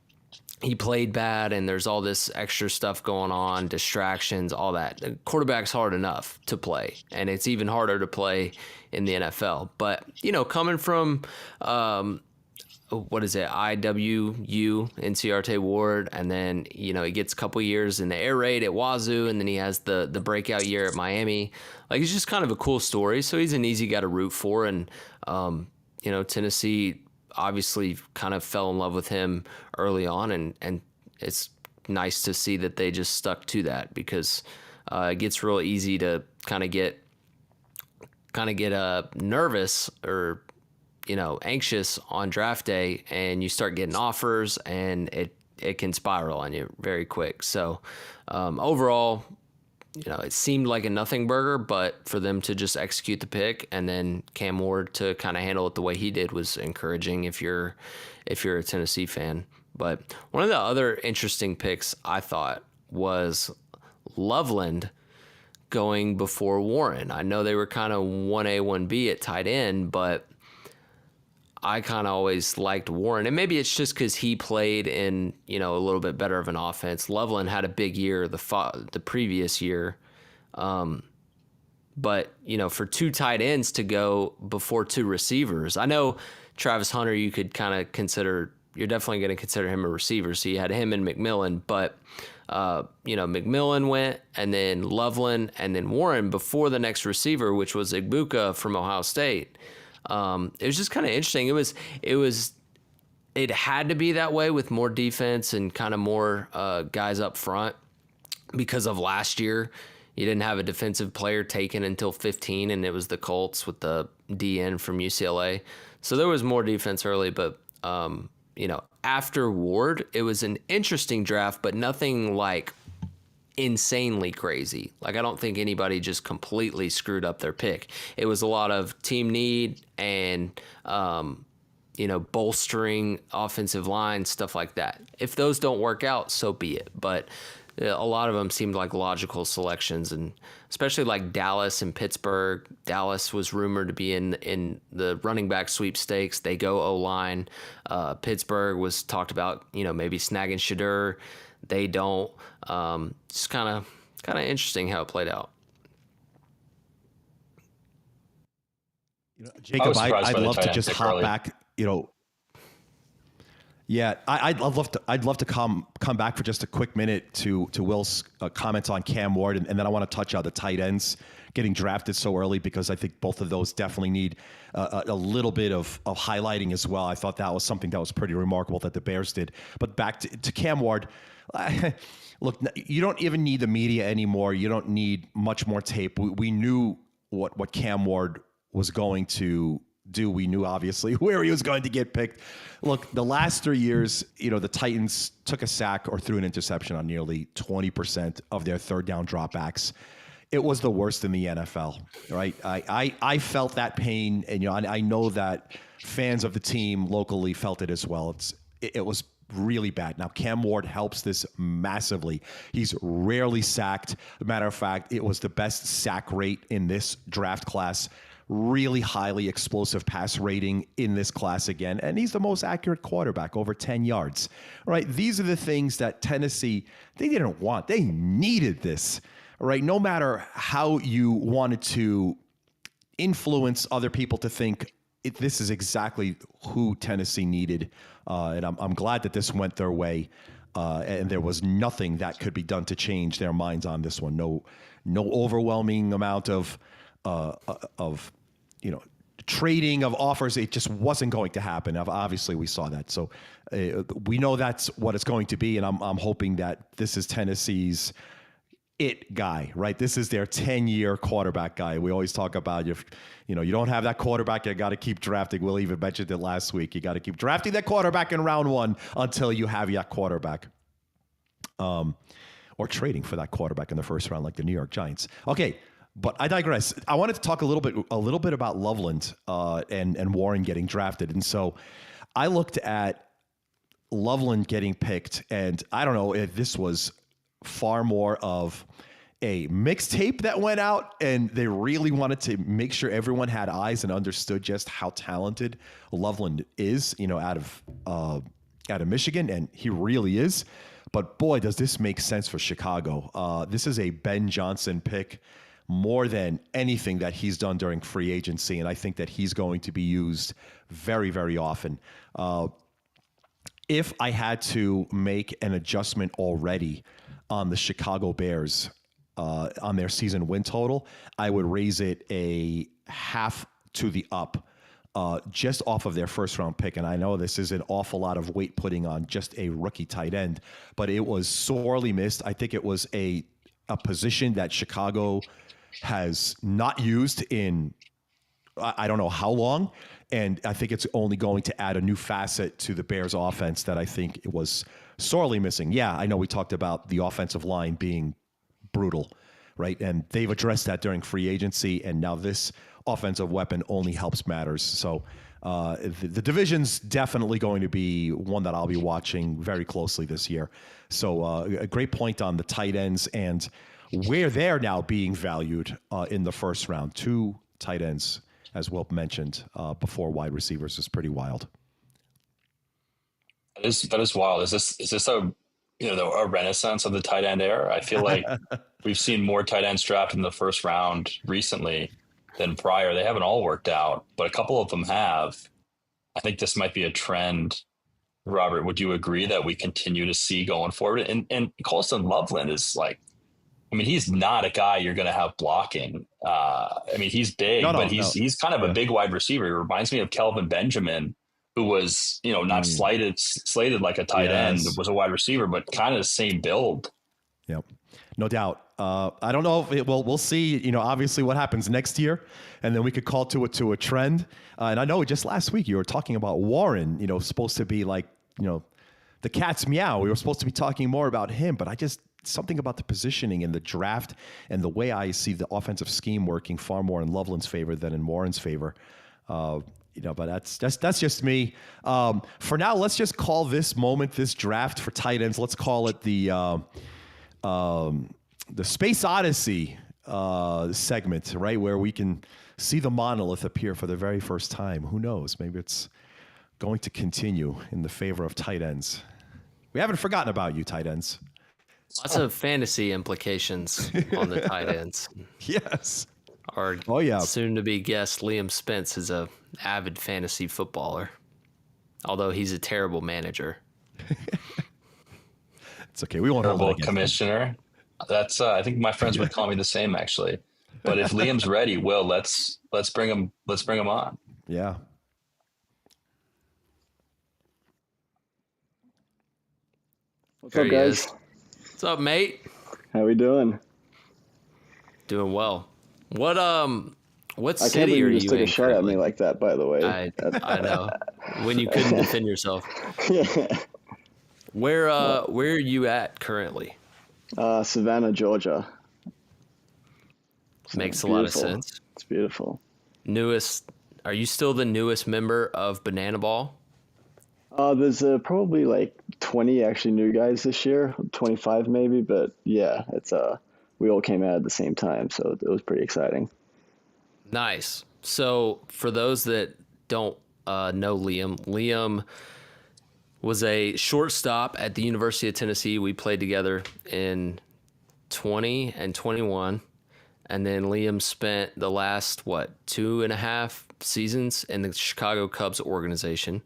he played bad and there's all this extra stuff going on, distractions, all that. The quarterback's hard enough to play, and it's even harder to play in the NFL. But, coming from, IWU, NCRT Ward, and then, he gets a couple years in the air raid at Wazoo, and then he has the breakout year at Miami. Like, it's just kind of a cool story. So he's an easy guy to root for. And, Tennessee obviously kind of fell in love with him early on, and it's nice to see that they just stuck to that, because it gets real easy to kind of get nervous or anxious on draft day, and you start getting offers and it can spiral on you very quick. So overall, it seemed like a nothing burger, but for them to just execute the pick and then Cam Ward to kind of handle it the way he did was encouraging if you're a Tennessee fan. But one of the other interesting picks I thought was Loveland going before Warren. I know they were kind of 1A, 1B at tight end, but I kind of always liked Warren, and maybe it's just because he played in, a little bit better of an offense. Loveland had a big year the previous year. But, for two tight ends to go before two receivers, I know Travis Hunter, you could kind of consider, you're definitely going to consider him a receiver. So you had him and McMillan, but, McMillan went, and then Loveland, and then Warren before the next receiver, which was Igbuka from Ohio State. It was just kind of interesting. It had to be that way with more defense and kind of more guys up front because of last year. You didn't have a defensive player taken until 15, and it was the Colts with the DN from UCLA. So there was more defense early, but after Ward, it was an interesting draft, but nothing like insanely crazy. Like, I don't think anybody just completely screwed up their pick. It was a lot of team need and, bolstering offensive line, stuff like that. If those don't work out, so be it. But a lot of them seemed like logical selections, and especially like Dallas and Pittsburgh. Dallas was rumored to be in the running back sweepstakes. They go O-line. Pittsburgh was talked about, maybe snagging Shadur. They don't. Just kind of interesting how it played out. Jacob, I'd love to just hop back. Yeah, I'd love to come back for just a quick minute to Will's comments on Cam Ward, and then I want to touch on the tight ends getting drafted so early, because I think both of those definitely need a little bit of highlighting as well. I thought that was something that was pretty remarkable that the Bears did. But back to Cam Ward. Look, you don't even need the media anymore. You don't need much more tape. We knew what Cam Ward was going to do. We knew obviously where he was going to get picked. Look, the last 3 years, the Titans took a sack or threw an interception on nearly 20% of their third down dropbacks. It was the worst in the NFL, right? I felt that pain, and I know that fans of the team locally felt it as well. It was really bad. Now, Cam Ward helps this massively. He's rarely sacked. As a matter of fact, it was the best sack rate in this draft class. Really highly explosive pass rating in this class again. And he's the most accurate quarterback, over 10 yards. Right? These are the things that Tennessee, they didn't want. They needed this. Right? No matter how you wanted to influence other people to think this is exactly who Tennessee needed. And I'm glad that this went their way. And there was nothing that could be done to change their minds on this one. No overwhelming amount of trading of offers. It just wasn't going to happen. Obviously, we saw that. So we know that's what it's going to be. And I'm hoping that this is Tennessee's it guy, right? This is their 10-year quarterback guy. We always talk about if you don't have that quarterback, you got to keep drafting. Will even mentioned it last week. You got to keep drafting that quarterback in round one until you have your quarterback. Or trading for that quarterback in the first round, like the New York Giants. Okay, but I digress. I wanted to talk a little bit about Loveland and Warren getting drafted. And so I looked at Loveland getting picked, and I don't know if this was far more of a mixtape that went out, and they really wanted to make sure everyone had eyes and understood just how talented Loveland is, out of Michigan, and he really is. But boy, does this make sense for Chicago. This is a Ben Johnson pick more than anything that he's done during free agency, and I think that he's going to be used very, very often. If I had to make an adjustment already on the Chicago Bears, on their season win total, I would raise it a half to the up, just off of their first round pick. And I know this is an awful lot of weight putting on just a rookie tight end, but it was sorely missed. I think it was a position that Chicago has not used in, I don't know how long. And I think it's only going to add a new facet to the Bears offense that I think it was sorely missing. Yeah, I know we talked about the offensive line being brutal, right? And they've addressed that during free agency, and now this offensive weapon only helps matters. So the division's definitely going to be one that I'll be watching very closely this year. So a great point on the tight ends and where they're now being valued in the first round. 2 tight ends, as Will mentioned, before wide receivers, is pretty wild. That is wild. Is this a renaissance of the tight end era? I feel like we've seen more tight ends drafted in the first round recently than prior. They haven't all worked out, but a couple of them have. I think this might be a trend. Robert, would you agree that we continue to see going forward? And Colston Loveland is he's not a guy you're going to have blocking. He's big, but he's kind of a big wide receiver. He reminds me of Kelvin Benjamin, who was, not slated like a tight end, was a wide receiver, but kind of the same build. Yep. No doubt. I don't know if we'll see, obviously what happens next year, and then we could call to a trend. And I know just last week you were talking about Warren, supposed to be like, the cat's meow. We were supposed to be talking more about him, but something about the positioning in the draft and the way I see the offensive scheme working far more in Loveland's favor than in Warren's favor. But that's just me. For now, let's just call this moment, this draft for tight ends. Let's call it the Space Odyssey segment, right, where we can see the monolith appear for the very first time. Who knows? Maybe it's going to continue in the favor of tight ends. We haven't forgotten about you, tight ends. Lots of fantasy implications on the tight ends. Yes. Our soon-to-be guest, Liam Spence, is a avid fantasy footballer, although he's a terrible manager. It's okay. We won't hold Terrible commissioner. That's I think my friends would call me the same, actually. But if Liam's ready, Will, let's bring him on. Yeah. What's up, guys? What's up, mate? How we doing? Doing well. What I can't believe city are you just you took in? a shot at me like that, by the way. I know. When you couldn't defend yourself. Yeah. Where are you at currently? Savannah, Georgia. Makes a lot of sense. It's beautiful. Are you still the newest member of Banana Ball? There's probably like 20 actually new guys this year, 25 maybe, but yeah, it's we all came out at the same time, so it was pretty exciting. Nice. So for those that don't know Liam was a shortstop at the University of Tennessee. We played together in 20 and 21. And then Liam spent the last, 2.5 seasons in the Chicago Cubs organization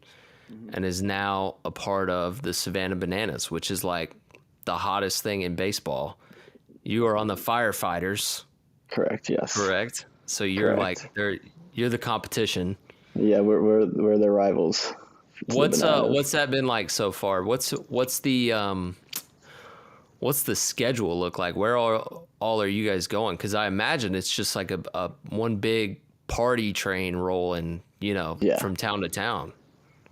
and is now a part of the Savannah Bananas, which is like the hottest thing in baseball. You are on the Firefighters. Correct, yes. Correct? So you're Correct. you're the competition. Yeah, we're their rivals. What's that been like so far? What's the schedule look like? Where all are you guys going? Because I imagine it's just like a one big party train rolling, from town to town.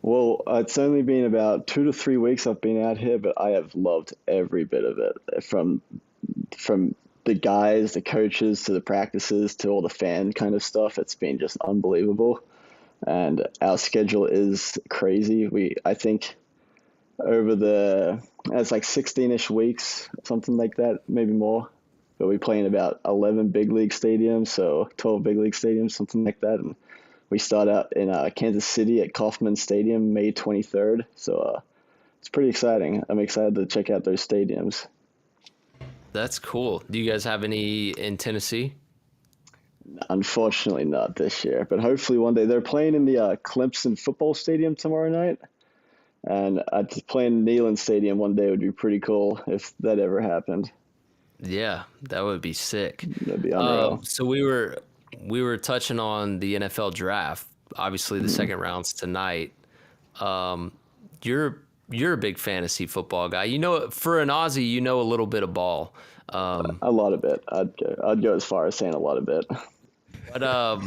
Well, it's only been about 2 to 3 weeks I've been out here, but I have loved every bit of it. From the guys, the coaches, to the practices, to all the fan kind of stuff. It's been just unbelievable. And our schedule is crazy. I think it's like 16-ish weeks, something like that, maybe more. But we play in about 11 big league stadiums, so 12 big league stadiums, something like that. And we start out in Kansas City at Kauffman Stadium, May 23rd. So it's pretty exciting. I'm excited to check out those stadiums. That's cool. Do you guys have any in Tennessee? Unfortunately not this year, but hopefully one day. They're playing in the Clemson football stadium tomorrow night. And playing Neyland Stadium one day would be pretty cool if that ever happened. Yeah, that would be sick. That'd be unreal. So we were touching on the NFL draft. Obviously, the second round's tonight. You're a big fantasy football guy. For an Aussie, a little bit of ball. A lot of it. I'd go as far as saying a lot of it. But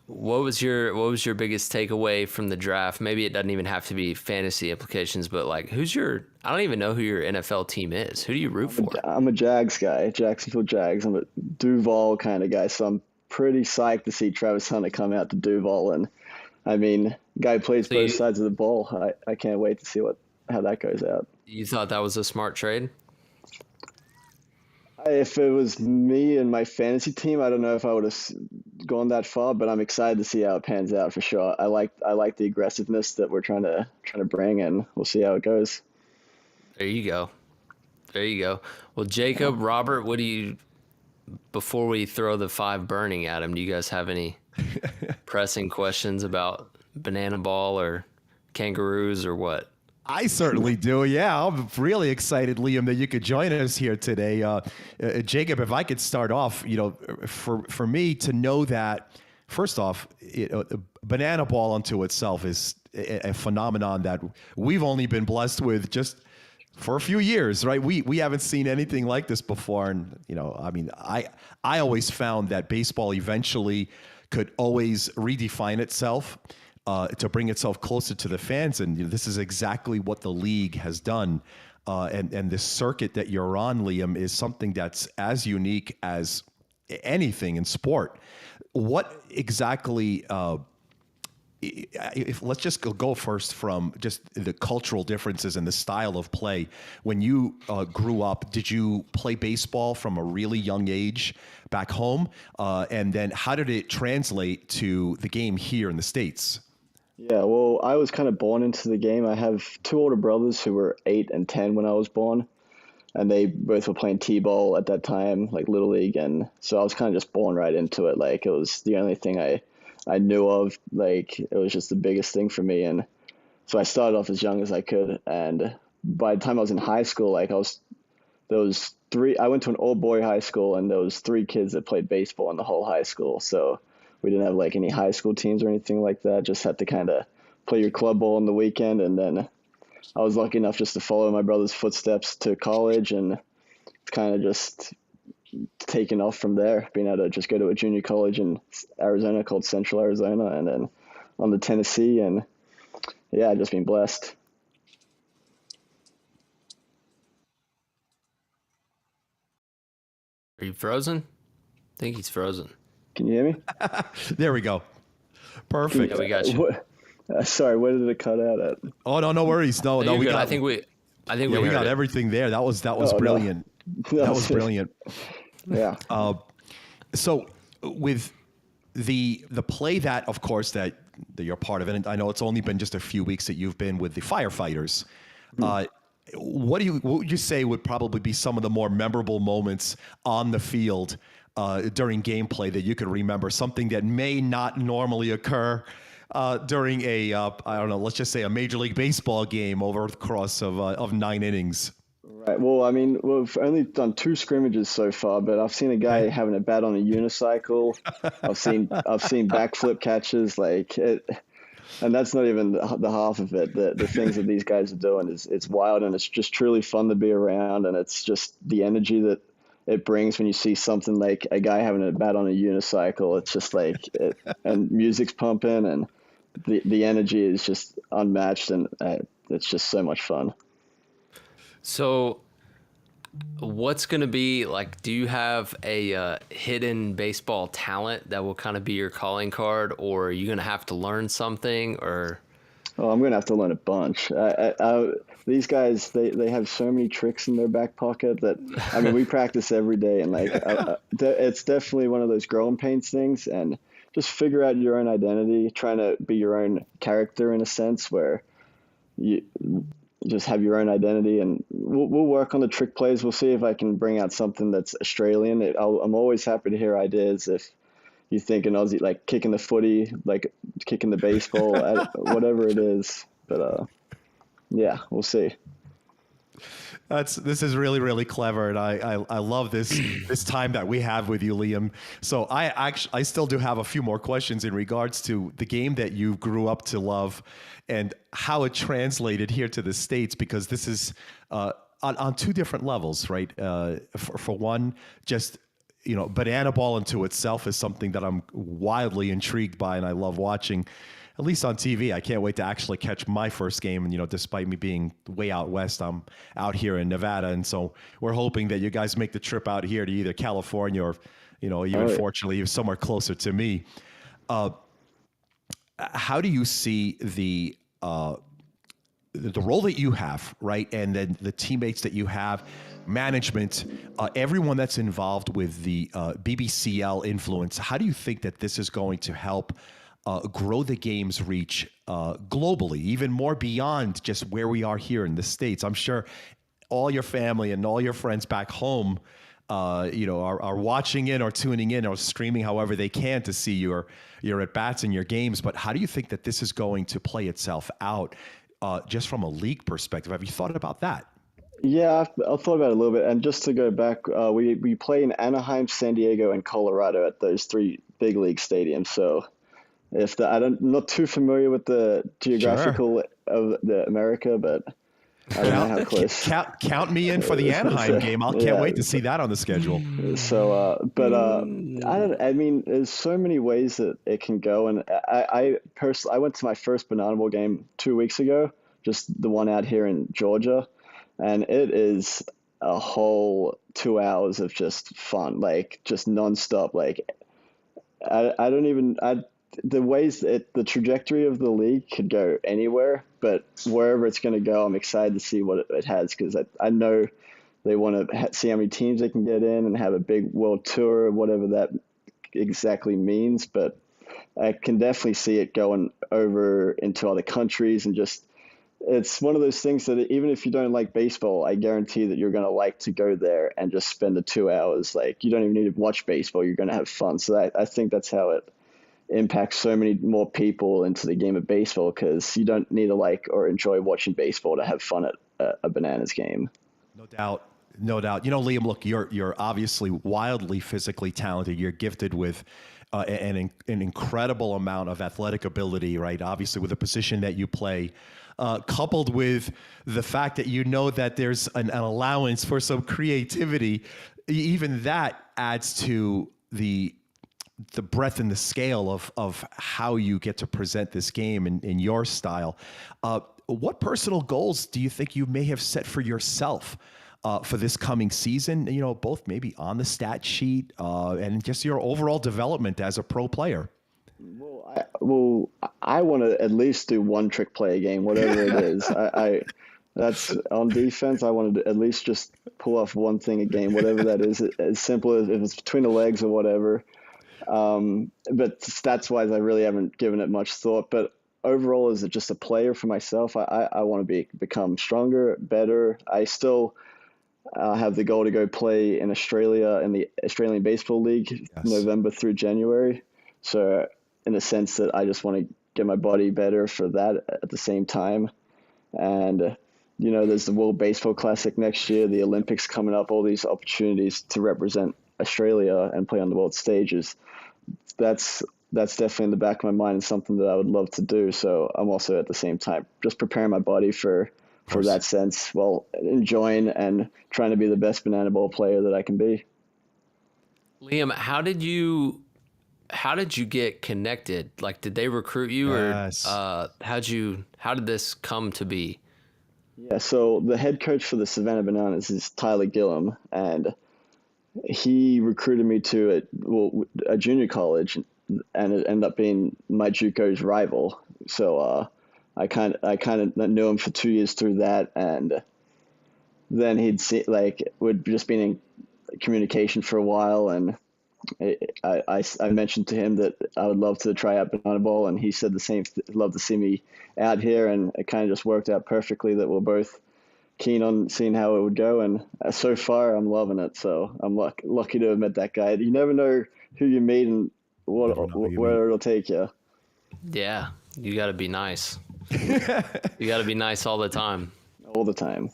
what was your biggest takeaway from the draft? Maybe it doesn't even have to be fantasy implications, but like I don't even know who your NFL team is. Who do you root for? I'm a Jags guy, Jacksonville Jags. I'm a Duval kind of guy, so I'm pretty psyched to see Travis Hunter come out to Duval. And I mean, guy plays both sides of the ball. I can't wait to see how that goes out. You thought that was a smart trade? If it was me and my fantasy team, I don't know if I would have gone that far, but I'm excited to see how it pans out for sure. I like the aggressiveness that we're trying to bring, and we'll see how it goes. There you go. Well, Jacob, Robert, before we throw the 5 burning at him, do you guys have any pressing questions about Banana Ball or kangaroos or what? I certainly do. Yeah, I'm really excited, Liam, that you could join us here today. Jacob, if I could start off, for me to know that, first off, Banana Ball unto itself is a phenomenon that we've only been blessed with just for a few years, right? We haven't seen anything like this before. And, I always found that baseball eventually could always redefine itself. to bring itself closer to the fans. And this is exactly what the league has done. And this circuit that you're on, Liam, is something that's as unique as anything in sport. What exactly, if let's just go first from just the cultural differences and the style of play. When you grew up, did you play baseball from a really young age back home? And then how did it translate to the game here in the States? Yeah, well, I was kind of born into the game. I have two older brothers who were 8 and 10 when I was born, and they both were playing t-ball at that time, like Little League, and so I was kind of just born right into it. Like it was the only thing I knew of. Like it was just the biggest thing for me, and so I started off as young as I could. And by the time I was in high school, like there was three. I went to an all-boy high school, and there was three kids that played baseball in the whole high school. So we didn't have like any high school teams or anything like that. Just had to kind of play your club ball on the weekend, and then I was lucky enough just to follow my brother's footsteps to college, and it's kind of just taken off from there, being able to just go to a junior college in Arizona called Central Arizona, and then on to Tennessee, and yeah, I've just been blessed. Are you frozen? I think he's frozen. Can you hear me? There we go. Perfect. Yeah, we got you. Sorry, where did it cut out at? Oh, no worries. No, You're we good. got. I think we we heard got it. everything there. That was no. brilliant. That was brilliant. Yeah. So with the play that, of course, that you're part of it, and I know it's only been just a few weeks that you've been with the firefighters. What would you say would probably be some of the more memorable moments on the field during gameplay that you could remember? Something that may not normally occur during a I don't know, let's just say a Major League Baseball game over the course of 9 innings. Right. Well, I mean, we've only done 2 scrimmages so far, but I've seen a guy having a bat on a unicycle. I've seen backflip catches, like it, and that's not even the half of it. The things that these guys are doing is it's wild, and it's just truly fun to be around, and it's just the energy that it brings when you see something like a guy having a bat on a unicycle. It's just like and music's pumping, and the energy is just unmatched, and it's just so much fun. So, what's going to be like? Do you have a hidden baseball talent that will kind of be your calling card, or are you going to have to learn something? Or Oh, I'm gonna have to learn a bunch. These guys, they have so many tricks in their back pocket that I mean, we practice every day, and like it's definitely one of those growing pains things, and just figure out your own identity, trying to be your own character in a sense where you just have your own identity, and we'll work on the trick plays. We'll see if I can bring out something that's Australian. I'm always happy to hear ideas if you think an Aussie, like kicking the footy, like kicking the baseball, whatever it is. But yeah, we'll see. This is really, really clever, and I love this time that we have with you, Liam. So I still do have a few more questions in regards to the game that you grew up to love and how it translated here to the States, because this is on 2 different levels, right? For one, just banana ball into itself is something that I'm wildly intrigued by, and I love watching, at least on TV. I can't wait to actually catch my first game. And, despite me being way out west, I'm out here in Nevada. And so we're hoping that you guys make the trip out here to either California or, even fortunately, somewhere closer to me. How do you see the role that you have, right? And then the teammates that you have, management, everyone that's involved with the BBCL influence. How do you think that this is going to help grow the game's reach globally, even more beyond just where we are here in the States? I'm sure all your family and all your friends back home, are watching in or tuning in or streaming however they can to see your at-bats and your games. But how do you think that this is going to play itself out just from a league perspective? Have you thought about that? Yeah, I've thought about it a little bit. And just to go back, we play in Anaheim, San Diego, and Colorado at those 3 big league stadiums. So I'm not too familiar with the geographical of the America, but I don't know how close. Count me in for the Anaheim game. Can't wait to see that on the schedule. So, I don't. I mean, there's so many ways that it can go, and I personally, I went to my first Banana Bowl game 2 weeks ago, just the one out here in Georgia, and it is a whole 2 hours of just fun, like just nonstop. Like I don't even the ways the trajectory of the league could go anywhere, but wherever it's going to go, I'm excited to see what it has, because I know they want to see how many teams they can get in and have a big world tour, whatever that exactly means. But I can definitely see it going over into other countries, and just it's one of those things that even if you don't like baseball, I guarantee that you're going to like to go there and just spend the 2 hours. Like, you don't even need to watch baseball. You're going to have fun. So I think that's how it impacts so many more people into the game of baseball, because you don't need to like or enjoy watching baseball to have fun at a Bananas game. No doubt. No doubt. You know, Liam, look, you're obviously wildly physically talented. You're gifted with an incredible amount of athletic ability, right? Obviously, with the position that you play, coupled with the fact that you know that there's an allowance for some creativity, even that adds to the breadth and the scale of how you get to present this game in your style. What personal goals do you think you may have set for yourself for this coming season? You know, both maybe on the stat sheet and just your overall development as a pro player. I want to at least do one trick play a game, whatever it is. I that's on defense. I wanted to at least just pull off one thing a game, whatever that is, as simple as if it's between the legs or whatever. But stats wise, I really haven't given it much thought. But overall, as just a player for myself, I want to become stronger, better. I still have the goal to go play in Australia in the Australian Baseball League, yes, November through January. So in a sense that I just want to get my body better for that at the same time. And, you know, there's the World Baseball Classic next year, the Olympics coming up, all these opportunities to represent Australia and play on the world stages. That's definitely in the back of my mind and something that I would love to do. So I'm also at the same time just preparing my body for that sense, while enjoying and trying to be the best banana ball player that I can be. Liam, how did you get connected? Like, did they recruit you, yes, or how did this come to be? Yeah, so the head coach for the Savannah Bananas is Tyler Gillum, and he recruited me to a junior college, and it ended up being my JUCO's rival. So I kind of knew him for 2 years through that, and then we'd just been in communication for a while, and I mentioned to him that I would love to try out Banana Bowl, and he said the same. Love to see me out here, and it kind of just worked out perfectly that we're both keen on seeing how it would go, and so far I'm loving it. So I'm lucky to have met that guy. You never know who you meet and where it'll take you. Yeah, you got to be nice. You got to be nice all the time. All the time.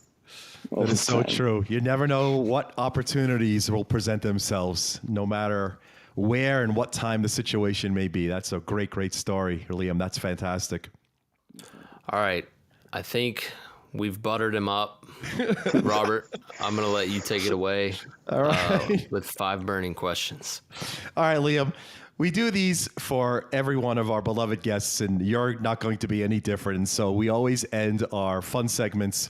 That is so true. You never know what opportunities will present themselves, no matter where and what time the situation may be. That's a great story, Liam. That's fantastic. All right. I think we've buttered him up. Robert, I'm going to let you take it away. All right. With 5 burning questions. All right, Liam. We do these for every one of our beloved guests, and you're not going to be any different. And so we always end our fun segments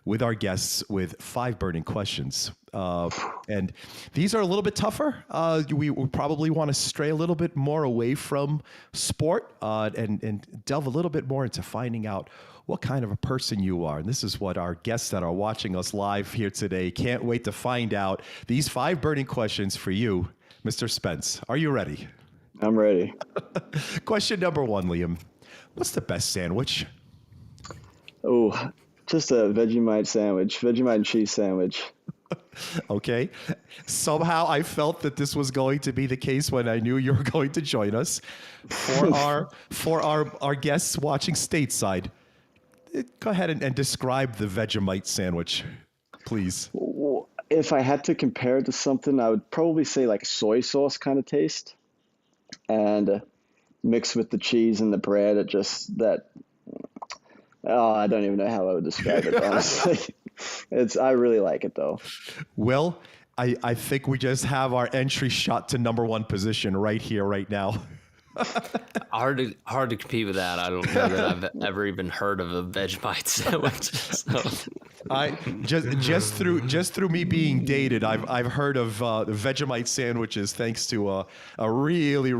with our guests with 5 burning questions. And these are a little bit tougher. We probably want to stray a little bit more away from sport and delve a little bit more into finding out what kind of a person you are. And this is what our guests that are watching us live here today can't wait to find out. These 5 burning questions for you, Mr. Spence. Are you ready? I'm ready. Question number 1, Liam. What's the best sandwich? Oh, just a Vegemite and cheese sandwich. Okay. Somehow I felt that this was going to be the case when I knew you were going to join us. For our guests watching stateside, go ahead and describe the Vegemite sandwich, please. If I had to compare it to something, I would probably say like soy sauce kind of taste, and mixed with the cheese and the bread, Oh, I don't even know how I would describe it, honestly. I really like it though. Will, I think we just have our entry shot to number one position right here, right now. Hard to compete with that. I don't know that I've ever even heard of a Vegemite sandwich. So. I just through me being dated, I've heard of Vegemite sandwiches thanks to a really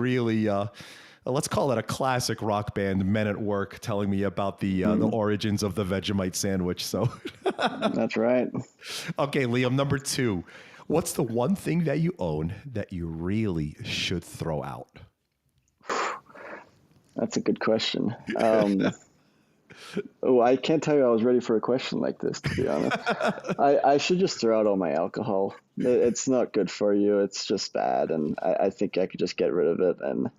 let's call it a classic rock band, Men at Work, telling me about the origins of the Vegemite sandwich. So That's right. okay, Liam, number 2. What's the one thing that you own that you really should throw out? That's a good question. I can't tell you I was ready for a question like this, to be honest. I should just throw out all my alcohol. It's not good for you. It's just bad. And I think I could just get rid of it, and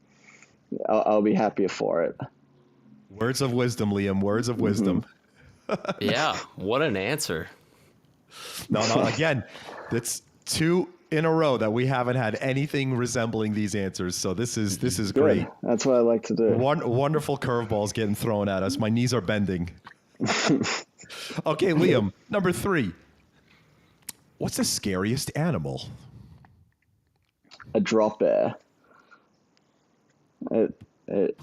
I'll be happier for it. Words of wisdom, Liam. Words of wisdom. Yeah, what an answer. No, again, that's 2 in a row that we haven't had anything resembling these answers. So this is great. Good. That's what I like to do. Wonderful curveballs getting thrown at us. My knees are bending. Okay, Liam, number 3. What's the scariest animal? A drop bear.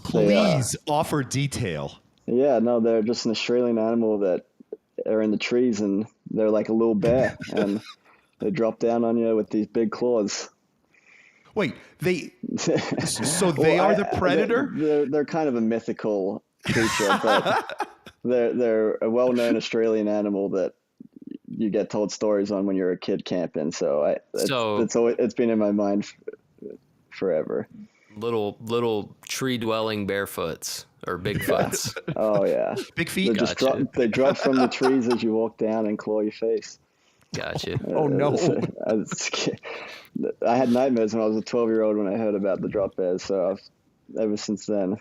Please offer detail. Yeah, no, they're just an Australian animal that are in the trees, and they're like a little bear, and they drop down on you with these big claws. Wait, so they are the predator? They're kind of a mythical creature, but they're a well-known Australian animal that you get told stories on when you're a kid camping. So it's been in my mind forever. Little tree dwelling barefoots or bigfoots. Oh yeah, big feet. They drop from the trees as you walk down and claw your face. Gotcha. Oh no. I had nightmares when I was a 12-year-old when I heard about the drop bears. So ever since then.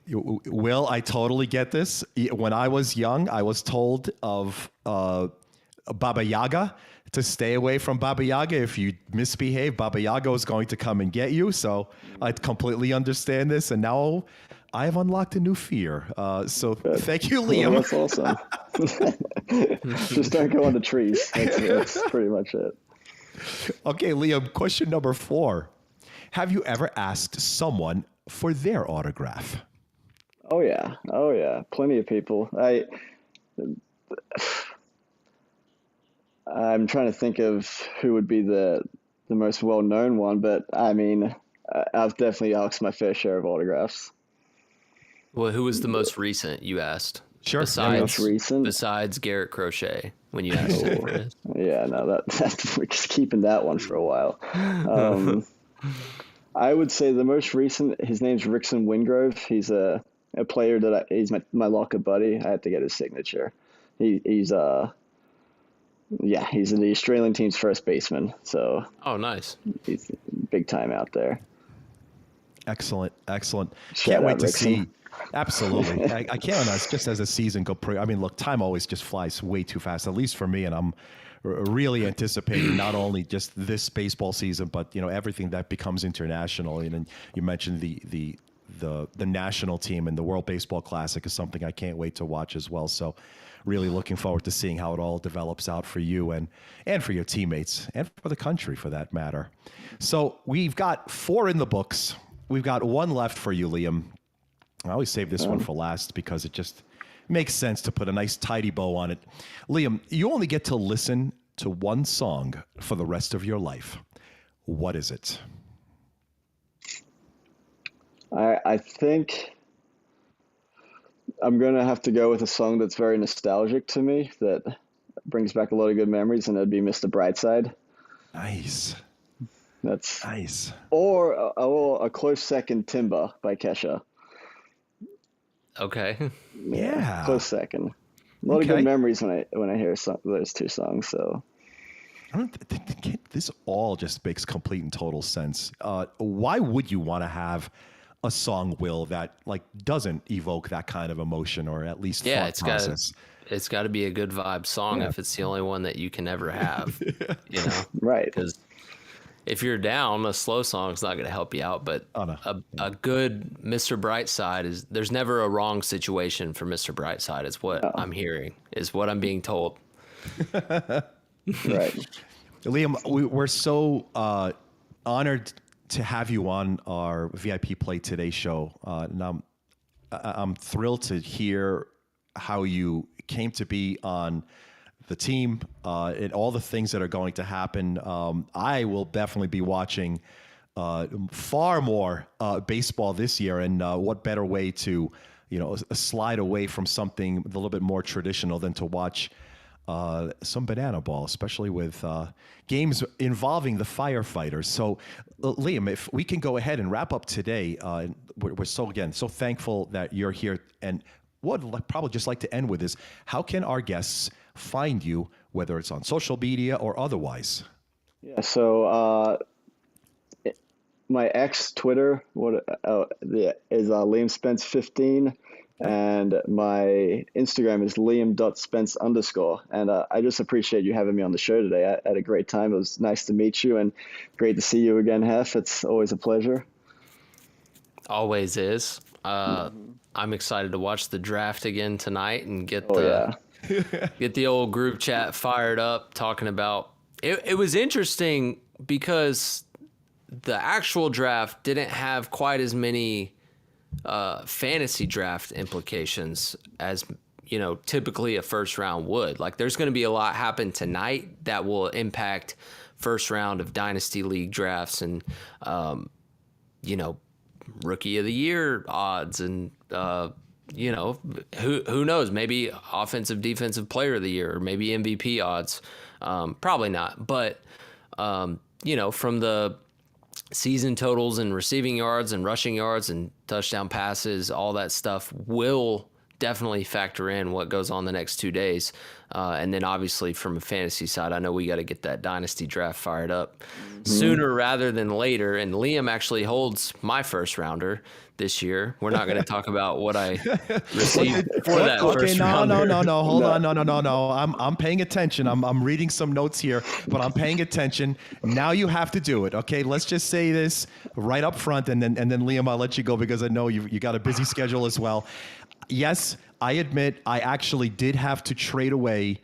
Will, I totally get this. When I was young, I was told of Baba Yaga, to stay away from Baba Yaga. If you misbehave, Baba Yaga is going to come and get you. So I completely understand this. And now I have unlocked a new fear. So thank you, Liam. That's awesome. Just don't go on the trees. That's pretty much it. Okay, Liam, question number 4. Have you ever asked someone for their autograph? Oh, yeah. Plenty of people. I'm trying to think of who would be the most well-known one, but I mean, I've definitely asked my fair share of autographs. Well, who was the most recent you asked? Sure. Besides Garrett Crochet, when you asked him for his. Yeah, no, that we're just keeping that one for a while. I would say the most recent, his name's Rickson Wingrove. He's a player he's my locker buddy. I had to get his signature. He's the Australian team's first baseman. So. Oh, nice. He's big time out there. Excellent. Can't wait to see. Absolutely. I can't. Just as a season go. I mean, look, time always just flies way too fast, at least for me. And I'm really anticipating not only just this baseball season, but everything that becomes international. And you mentioned the national team and the World Baseball Classic is something I can't wait to watch as well. So really looking forward to seeing how it all develops out for you and for your teammates and for the country for that matter. So we've got 4 in the books. We've got 1 left for you, Liam. I always save this one for last because it just makes sense to put a nice tidy bow on it. Liam, you only get to listen to 1 song for the rest of your life. What is it? I think I'm going to have to go with a song that's very nostalgic to me, that brings back a lot of good memories, and it'd be Mr. Brightside. Nice. That's nice. Or a close second, Timber by Kesha. Okay. Yeah. Close second. A lot of good memories when I hear those 2 songs. So. This all just makes complete and total sense. Why would you want to have a song, Will, that doesn't evoke that kind of emotion, or at least thought process? It's got to be a good vibe song if it's the only one that you can ever have. Right. Because if you're down, a slow song is not going to help you out. But Oh, no. a good Mr. Brightside is, there's never a wrong situation for Mr. Brightside, is what I'm hearing, is what I'm being told. Right. Liam, we're so honored to have you on our VIP Play Today show. And I'm thrilled to hear how you came to be on the team and all the things that are going to happen. I will definitely be watching far more baseball this year, and what better way to, slide away from something a little bit more traditional than to watch some banana ball, especially with games involving the firefighters. So, Liam, if we can go ahead and wrap up today, we're so thankful that you're here. And what I'd probably just like to end with is, how can our guests find you, whether it's on social media or otherwise? Yeah. So my ex Twitter is Liam Spence 15. And my Instagram is liam.spence_. And I just appreciate you having me on the show today. I had a great time. It was nice to meet you and great to see you again, Hef. It's always a pleasure. Always is. I'm excited to watch the draft again tonight and get the old group chat fired up, talking about it. It was interesting because the actual draft didn't have quite as many fantasy draft implications as, typically a first round would. Like, there's going to be a lot happen tonight that will impact first round of dynasty league drafts and, rookie of the year odds and, who knows, maybe offensive defensive player of the year, or maybe MVP odds. Probably not. But, from the season totals and receiving yards and rushing yards and touchdown passes, all that stuff will definitely factor in what goes on the next 2 days. And then obviously from a fantasy side, I know we got to get that dynasty draft fired up sooner rather than later. And Liam actually holds my first rounder this year. We're not going to talk about what I received for that first rounder. No. Hold on. No. I'm paying attention. I'm reading some notes here, but I'm paying attention. Now you have to do it. Okay. Let's just say this right up front. And then Liam, I'll let you go because I know you got a busy schedule as well. Yes, I admit I actually did have to trade away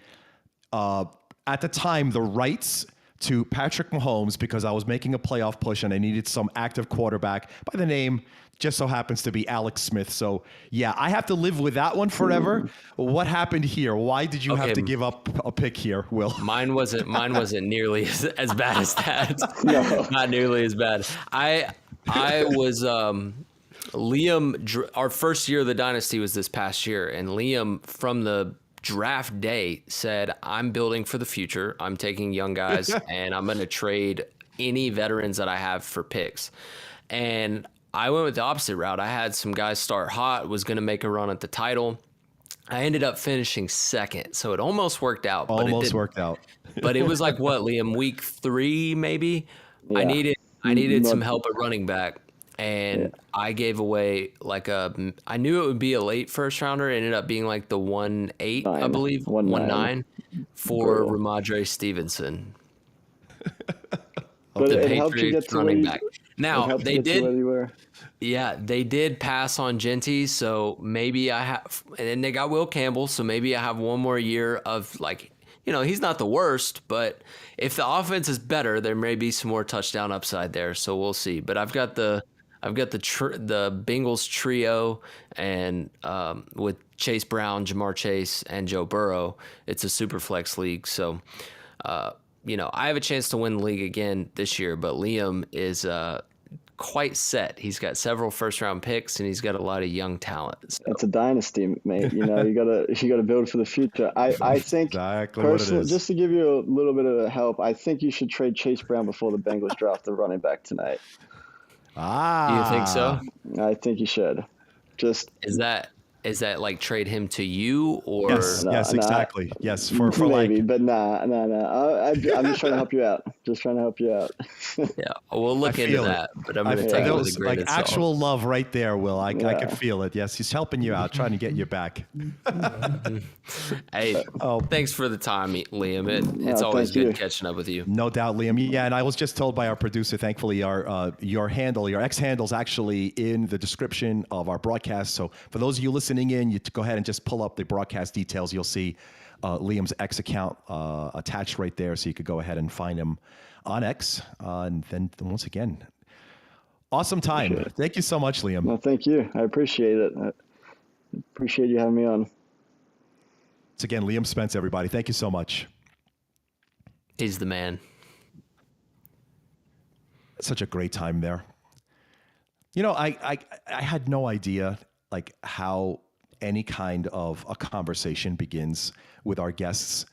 at the time the rights to Patrick Mahomes because I was making a playoff push and I needed some active quarterback by the name just so happens to be Alex Smith. So yeah, I have to live with that one forever. What happened here? Why did you have to give up a pick here, Will? Mine wasn't nearly as bad as that. No. Not nearly as bad. I was Liam, our first year of the dynasty was this past year, and Liam from the draft day said, I'm building for the future. I'm taking young guys and I'm going to trade any veterans that I have for picks. And I went with the opposite route. I had some guys start hot, was going to make a run at the title. I ended up finishing second, so it almost worked out. But it was like, what, Liam, week 3 maybe? Yeah. I needed some help at running back. And I gave away I knew it would be a late first rounder. It ended up being like the 1-8, I believe, 1-9 for Ramondre Stevenson. But the it helped you get Patriots to running where back. Now they did. Yeah, they did pass on Genty, so maybe I have, and then they got Will Campbell, so maybe I have one more year of he's not the worst, but if the offense is better, there may be some more touchdown upside there. So we'll see. But I've got the Bengals trio, and with Chase Brown, Jamar Chase, and Joe Burrow, it's a super flex league. So, I have a chance to win the league again this year, but Liam is quite set. He's got several first round picks and he's got a lot of young talent. So. It's a dynasty, mate. You gotta build for the future. I think exactly personally, just to give you a little bit of help, I think you should trade Chase Brown before the Bengals draft the running back tonight. You think so? I think you should. Just is that Is that like trade him to you or? Yes, No, yes, no, exactly. Yes, for maybe, like, but nah. I'm just trying to help you out. Just trying to help you out. Yeah, we'll I look into feel it. that, but I'm going to take it with a Those grain like of salt. actual love right there, Will. I could Yeah. feel it. Yes, he's helping you out, trying to get you back. Hey, Oh, thanks for the time, Liam. It's No, always thank you. good catching up with you. no doubt, Liam. Yeah, and I was just told by our producer, thankfully, your handle, your X handle is actually in the description of our broadcast. So for those of you listening in, you go ahead and just pull up the broadcast details. You'll see Liam's X account attached right there, so you could go ahead and find him on X. And then once again, awesome time. Thank you so much, Liam. No, thank you. I appreciate it. I appreciate you having me on. It's again Liam Spence, everybody. Thank you so much. He's the man. Such a great time there. You know, I had no idea like how any kind of a conversation begins with our guests.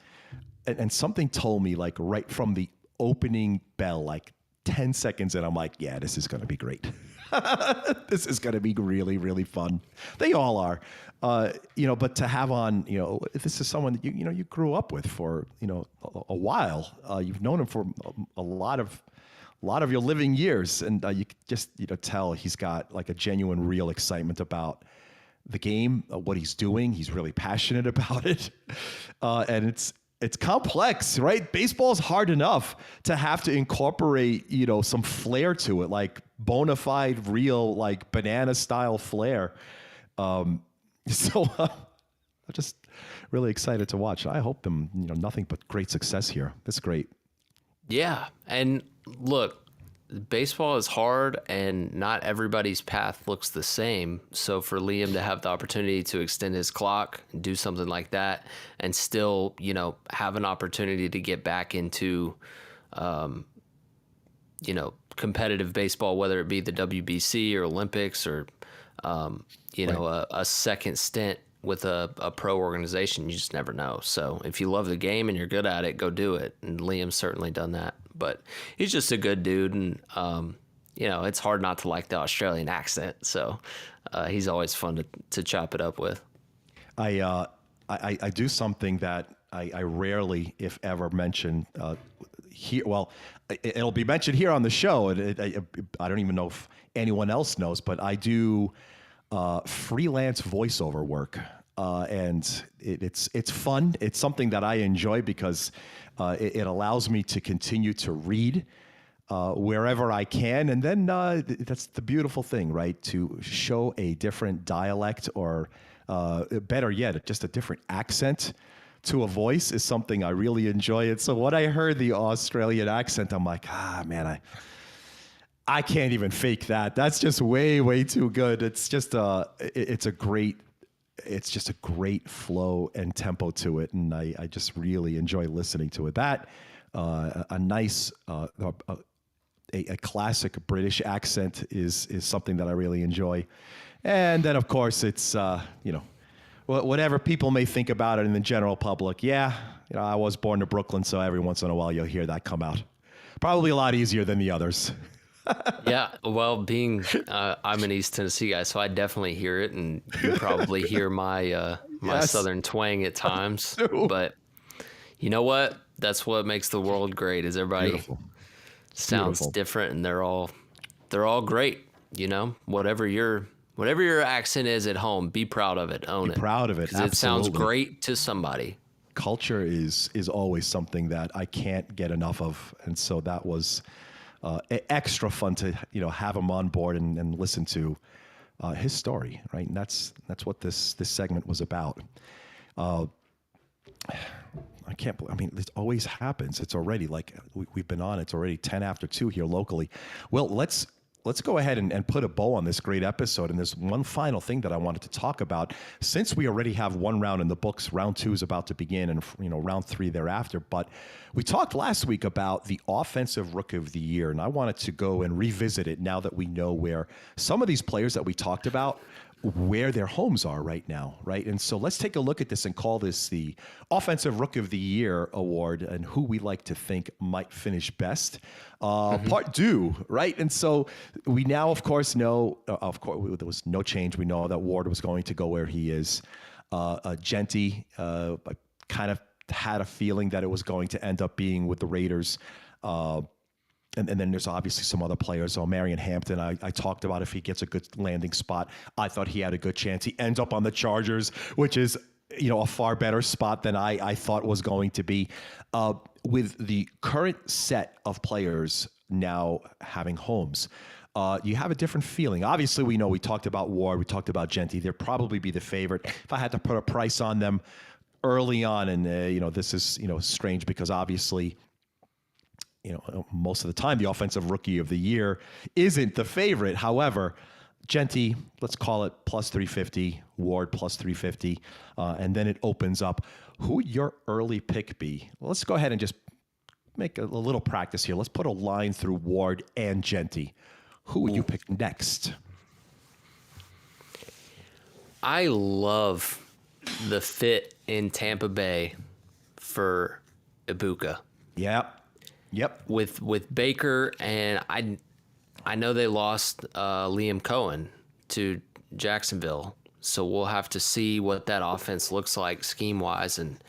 And something told me like right from the opening bell, like 10 seconds in, I'm like, yeah, this is going to be great. This is going to be really, really fun. They all are. You know, but to have on, you know, if this is someone that you grew up with for, a while, you've known him for a lot of your living years. And you could just, tell he's got like a genuine, real excitement about the game, what he's doing. He's really passionate about it. And it's complex, right? Baseball is hard enough to have to incorporate, some flair to it, like bona fide, real, like banana style flair. So I'm just really excited to watch. I hope them, nothing but great success here. That's great. Yeah, and look, baseball is hard, and not everybody's path looks the same. So for Liam to have the opportunity to extend his clock, do something like that, and still, have an opportunity to get back into, competitive baseball, whether it be the WBC or Olympics or, a second stint with a pro organization, you just never know. So if you love the game and you're good at it, go do it. And Liam's certainly done that. But he's just a good dude, and it's hard not to like the Australian accent. So he's always fun to chop it up with. I do something that I rarely, if ever, mention here. Well, it'll be mentioned here on the show, and I don't even know if anyone else knows, but I do freelance voiceover work. And it's fun. It's something that I enjoy because it allows me to continue to read wherever I can. And then that's the beautiful thing, right? To show a different dialect or better yet, just a different accent to a voice is something I really enjoy. And so when I heard the Australian accent, I'm like, man, I can't even fake that. That's just way, way too good. It's just it's just a great flow and tempo to it, and I just really enjoy listening to it. That a nice a classic British accent is something that I really enjoy, and then of course it's whatever people may think about it in the general public. Yeah, I was born in Brooklyn, so every once in a while you'll hear that come out. Probably a lot easier than the others. Yeah, well, being I'm an East Tennessee guy, so I definitely hear it, and you probably hear my Yes. Southern twang at times. too. But you know what? That's what makes the world great. Is everybody Beautiful. sounds Beautiful. different, and they're all great. Whatever your accent is at home, be proud of it. Own it. Proud of it. 'Cause it sounds Absolutely. great to somebody. Culture is always something that I can't get enough of, and so that was extra fun to have him on board and listen to his story, right? And that's what this segment was about. I can't believe, it always happens. It's already like we've been on. It's already 10 after 2 here locally. Well, let's go ahead and put a bow on this great episode. And there's one final thing that I wanted to talk about. Since we already have one round in the books, round 2 is about to begin, and round 3 thereafter. But we talked last week about the Offensive Rookie of the Year, and I wanted to go and revisit it now that we know where some of these players that we talked about where their homes are right now, right? And so let's take a look at this and call this the Offensive Rookie of the Year award and who we like to think might finish best. Part two, right? And so we now, of course, know, there was no change. We know that Ward was going to go where he is. Genty, I kind of had a feeling that it was going to end up being with the Raiders. And then there's obviously some other players. Marion Hampton, I talked about if he gets a good landing spot. I thought he had a good chance. He ends up on the Chargers, which is, a far better spot than I thought was going to be. With the current set of players now having homes, you have a different feeling. Obviously, we talked about Ward, we talked about Genty. They'd probably be the favorite. If I had to put a price on them early on, and this is strange because obviously, most of the time, the Offensive Rookie of the Year isn't the favorite. However, Genty, let's call it plus 350, Ward plus 350, and then it opens up. Who would your early pick be? Well, let's go ahead and just make a little practice here. Let's put a line through Ward and Genty. Who would you pick next? I love the fit in Tampa Bay for Ibuka. Yep. With Baker, and I know they lost Liam Cohen to Jacksonville, so we'll have to see what that offense looks like scheme wise. And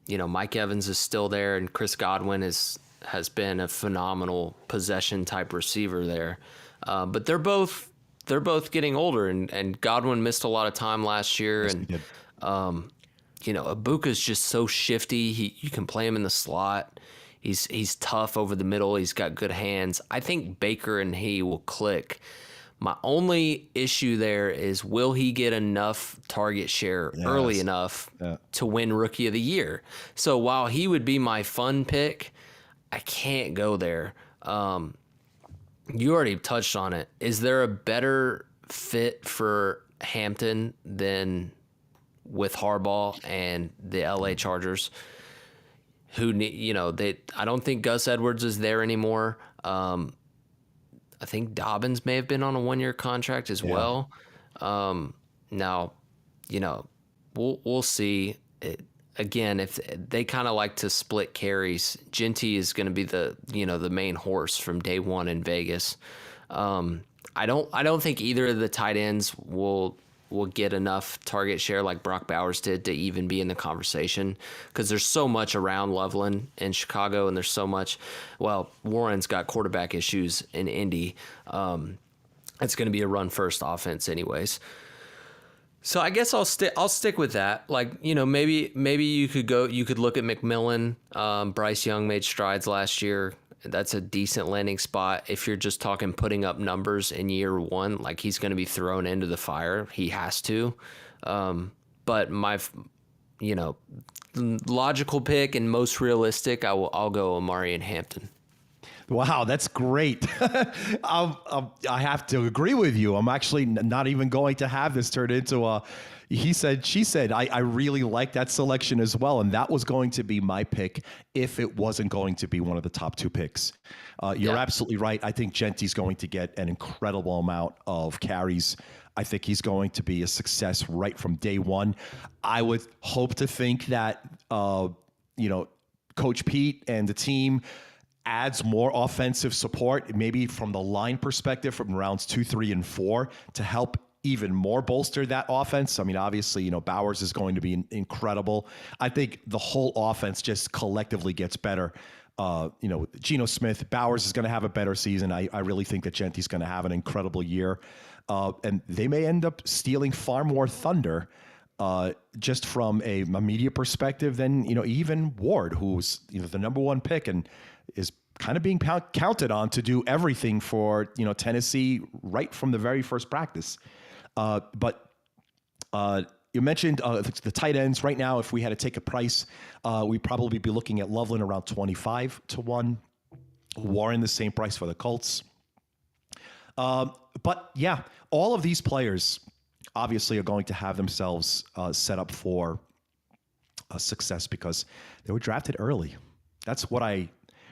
Mike Evans is still there, and Chris Godwin has been a phenomenal possession type receiver there. But they're both getting older, and Godwin missed a lot of time last year, Yes, and Ibuka's just so shifty. You can play him in the slot. He's tough over the middle. He's got good hands. I think Baker and he will click. My only issue there is, will he get enough target share early enough to win Rookie of the Year? So while he would be my fun pick, I can't go there. You already touched on it. Is there a better fit for Hampton than with Harbaugh and the LA Chargers? Who I don't think Gus Edwards is there anymore. I think Dobbins may have been on a 1-year contract as well. Now, we'll see. Again, if they kind of like to split carries, Genty is going to be the main horse from day one in Vegas. I don't think either of the tight ends will get enough target share like Brock Bowers did to even be in the conversation, because there's so much around Loveland in Chicago, and there's so much. Well, Warren's got quarterback issues in Indy. It's going to be a run first offense anyways. So I guess I'll stick with that. Like, maybe you could look at McMillan. Bryce Young made strides last year. That's a decent landing spot. If you're just talking putting up numbers in year one, like, he's going to be thrown into the fire. He has to. But my, logical pick and most realistic, I'll go Amari and Hampton. Wow, that's great. I have to agree with you. I'm actually not even going to have this turn into a he said, she said. I really like that selection as well. And that was going to be my pick if it wasn't going to be one of the top two picks. You're absolutely right. I think Genty's going to get an incredible amount of carries. I think he's going to be a success right from day one. I would hope to think that, Coach Pete and the team adds more offensive support, maybe from the line perspective from rounds 2, 3, and 4 to help even more bolster that offense. I mean, obviously, Bowers is going to be incredible. I think the whole offense just collectively gets better. With Geno Smith, Bowers is going to have a better season. I really think that Genty's going to have an incredible year. And they may end up stealing far more thunder just from a media perspective than, even Ward, who's, the number one pick and is kind of being counted on to do everything for, Tennessee right from the very first practice. But you mentioned the tight ends right now. If we had to take a price, we'd probably be looking at Loveland around 25-1. Warren, the same price for the Colts. But yeah, all of these players obviously are going to have themselves set up for success because they were drafted early. That's what I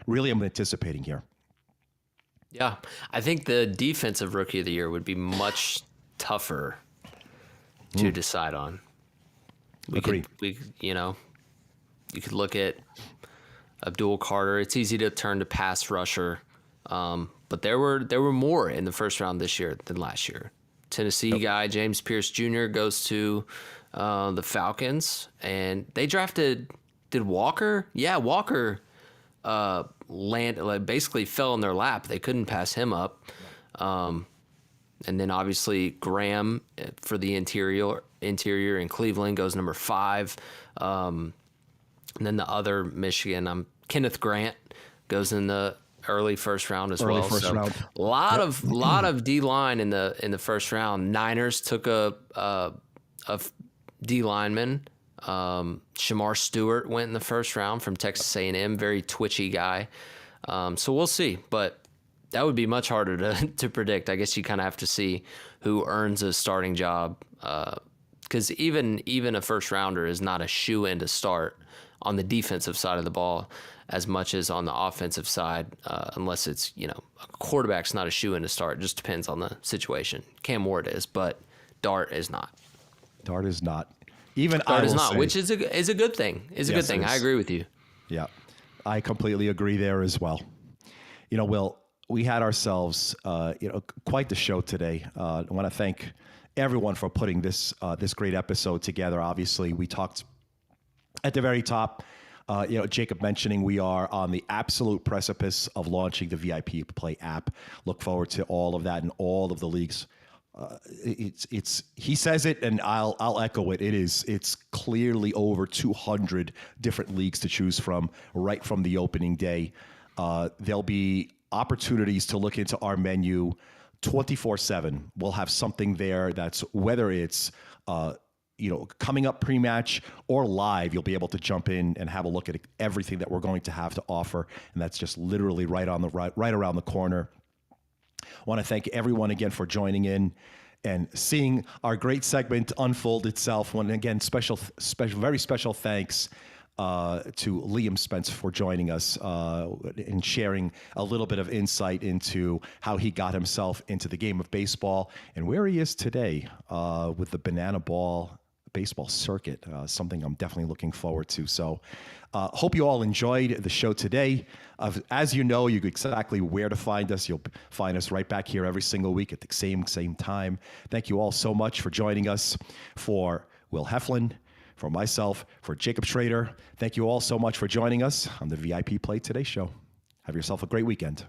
really am anticipating here. Yeah, I think the defensive Rookie of the Year would be much tougher to decide on. Agreed. You could look at Abdul Carter. It's easy to turn to pass rusher, but there were more in the first round this year than last year. Tennessee guy James Pierce Jr. goes to the Falcons, and they drafted. Did Walker? Yeah, Walker basically fell in their lap. They couldn't pass him up. And then obviously Graham for the interior in Cleveland goes number 5. And then the other Michigan, Kenneth Grant goes in the early first round as well. First round. A lot of D line in the first round. Niners took a D lineman. Shamar Stewart went in the first round from Texas A&M, very twitchy guy. So we'll see, but that would be much harder to predict. I guess you kind of have to see who earns a starting job, because even a first rounder is not a shoe-in to start on the defensive side of the ball as much as on the offensive side, unless it's, a quarterback's not a shoe-in to start. It just depends on the situation. Cam Ward is, but Dart is not. Dart is not. Even Dart I is will not, say, which is a good thing. It's a good thing. I agree with you. Yeah, I completely agree there as well. Will, we had ourselves, quite the show today. I want to thank everyone for putting this great episode together. Obviously, we talked at the very top. Jacob mentioning we are on the absolute precipice of launching the VIP Play app. Look forward to all of that in all of the leagues. It's he says it, and I'll echo it. It's clearly over 200 different leagues to choose from right from the opening day. There'll be opportunities to look into our menu 24/7. We'll have something there that's, whether it's coming up pre-match or live, you'll be able to jump in and have a look at everything that we're going to have to offer, and that's just literally right around the corner. I want to thank everyone again for joining in and seeing our great segment unfold itself. And again, very special thanks to Liam Spence for joining us and sharing a little bit of insight into how he got himself into the game of baseball and where he is today with the banana ball baseball circuit, something I'm definitely looking forward to. So hope you all enjoyed the show today. As you know exactly where to find us. You'll find us right back here every single week at the same time. Thank you all so much for joining us. For Will Heflin, for myself, for Jacob Schrader, thank you all so much for joining us on the VIP Play Today show. Have yourself a great weekend.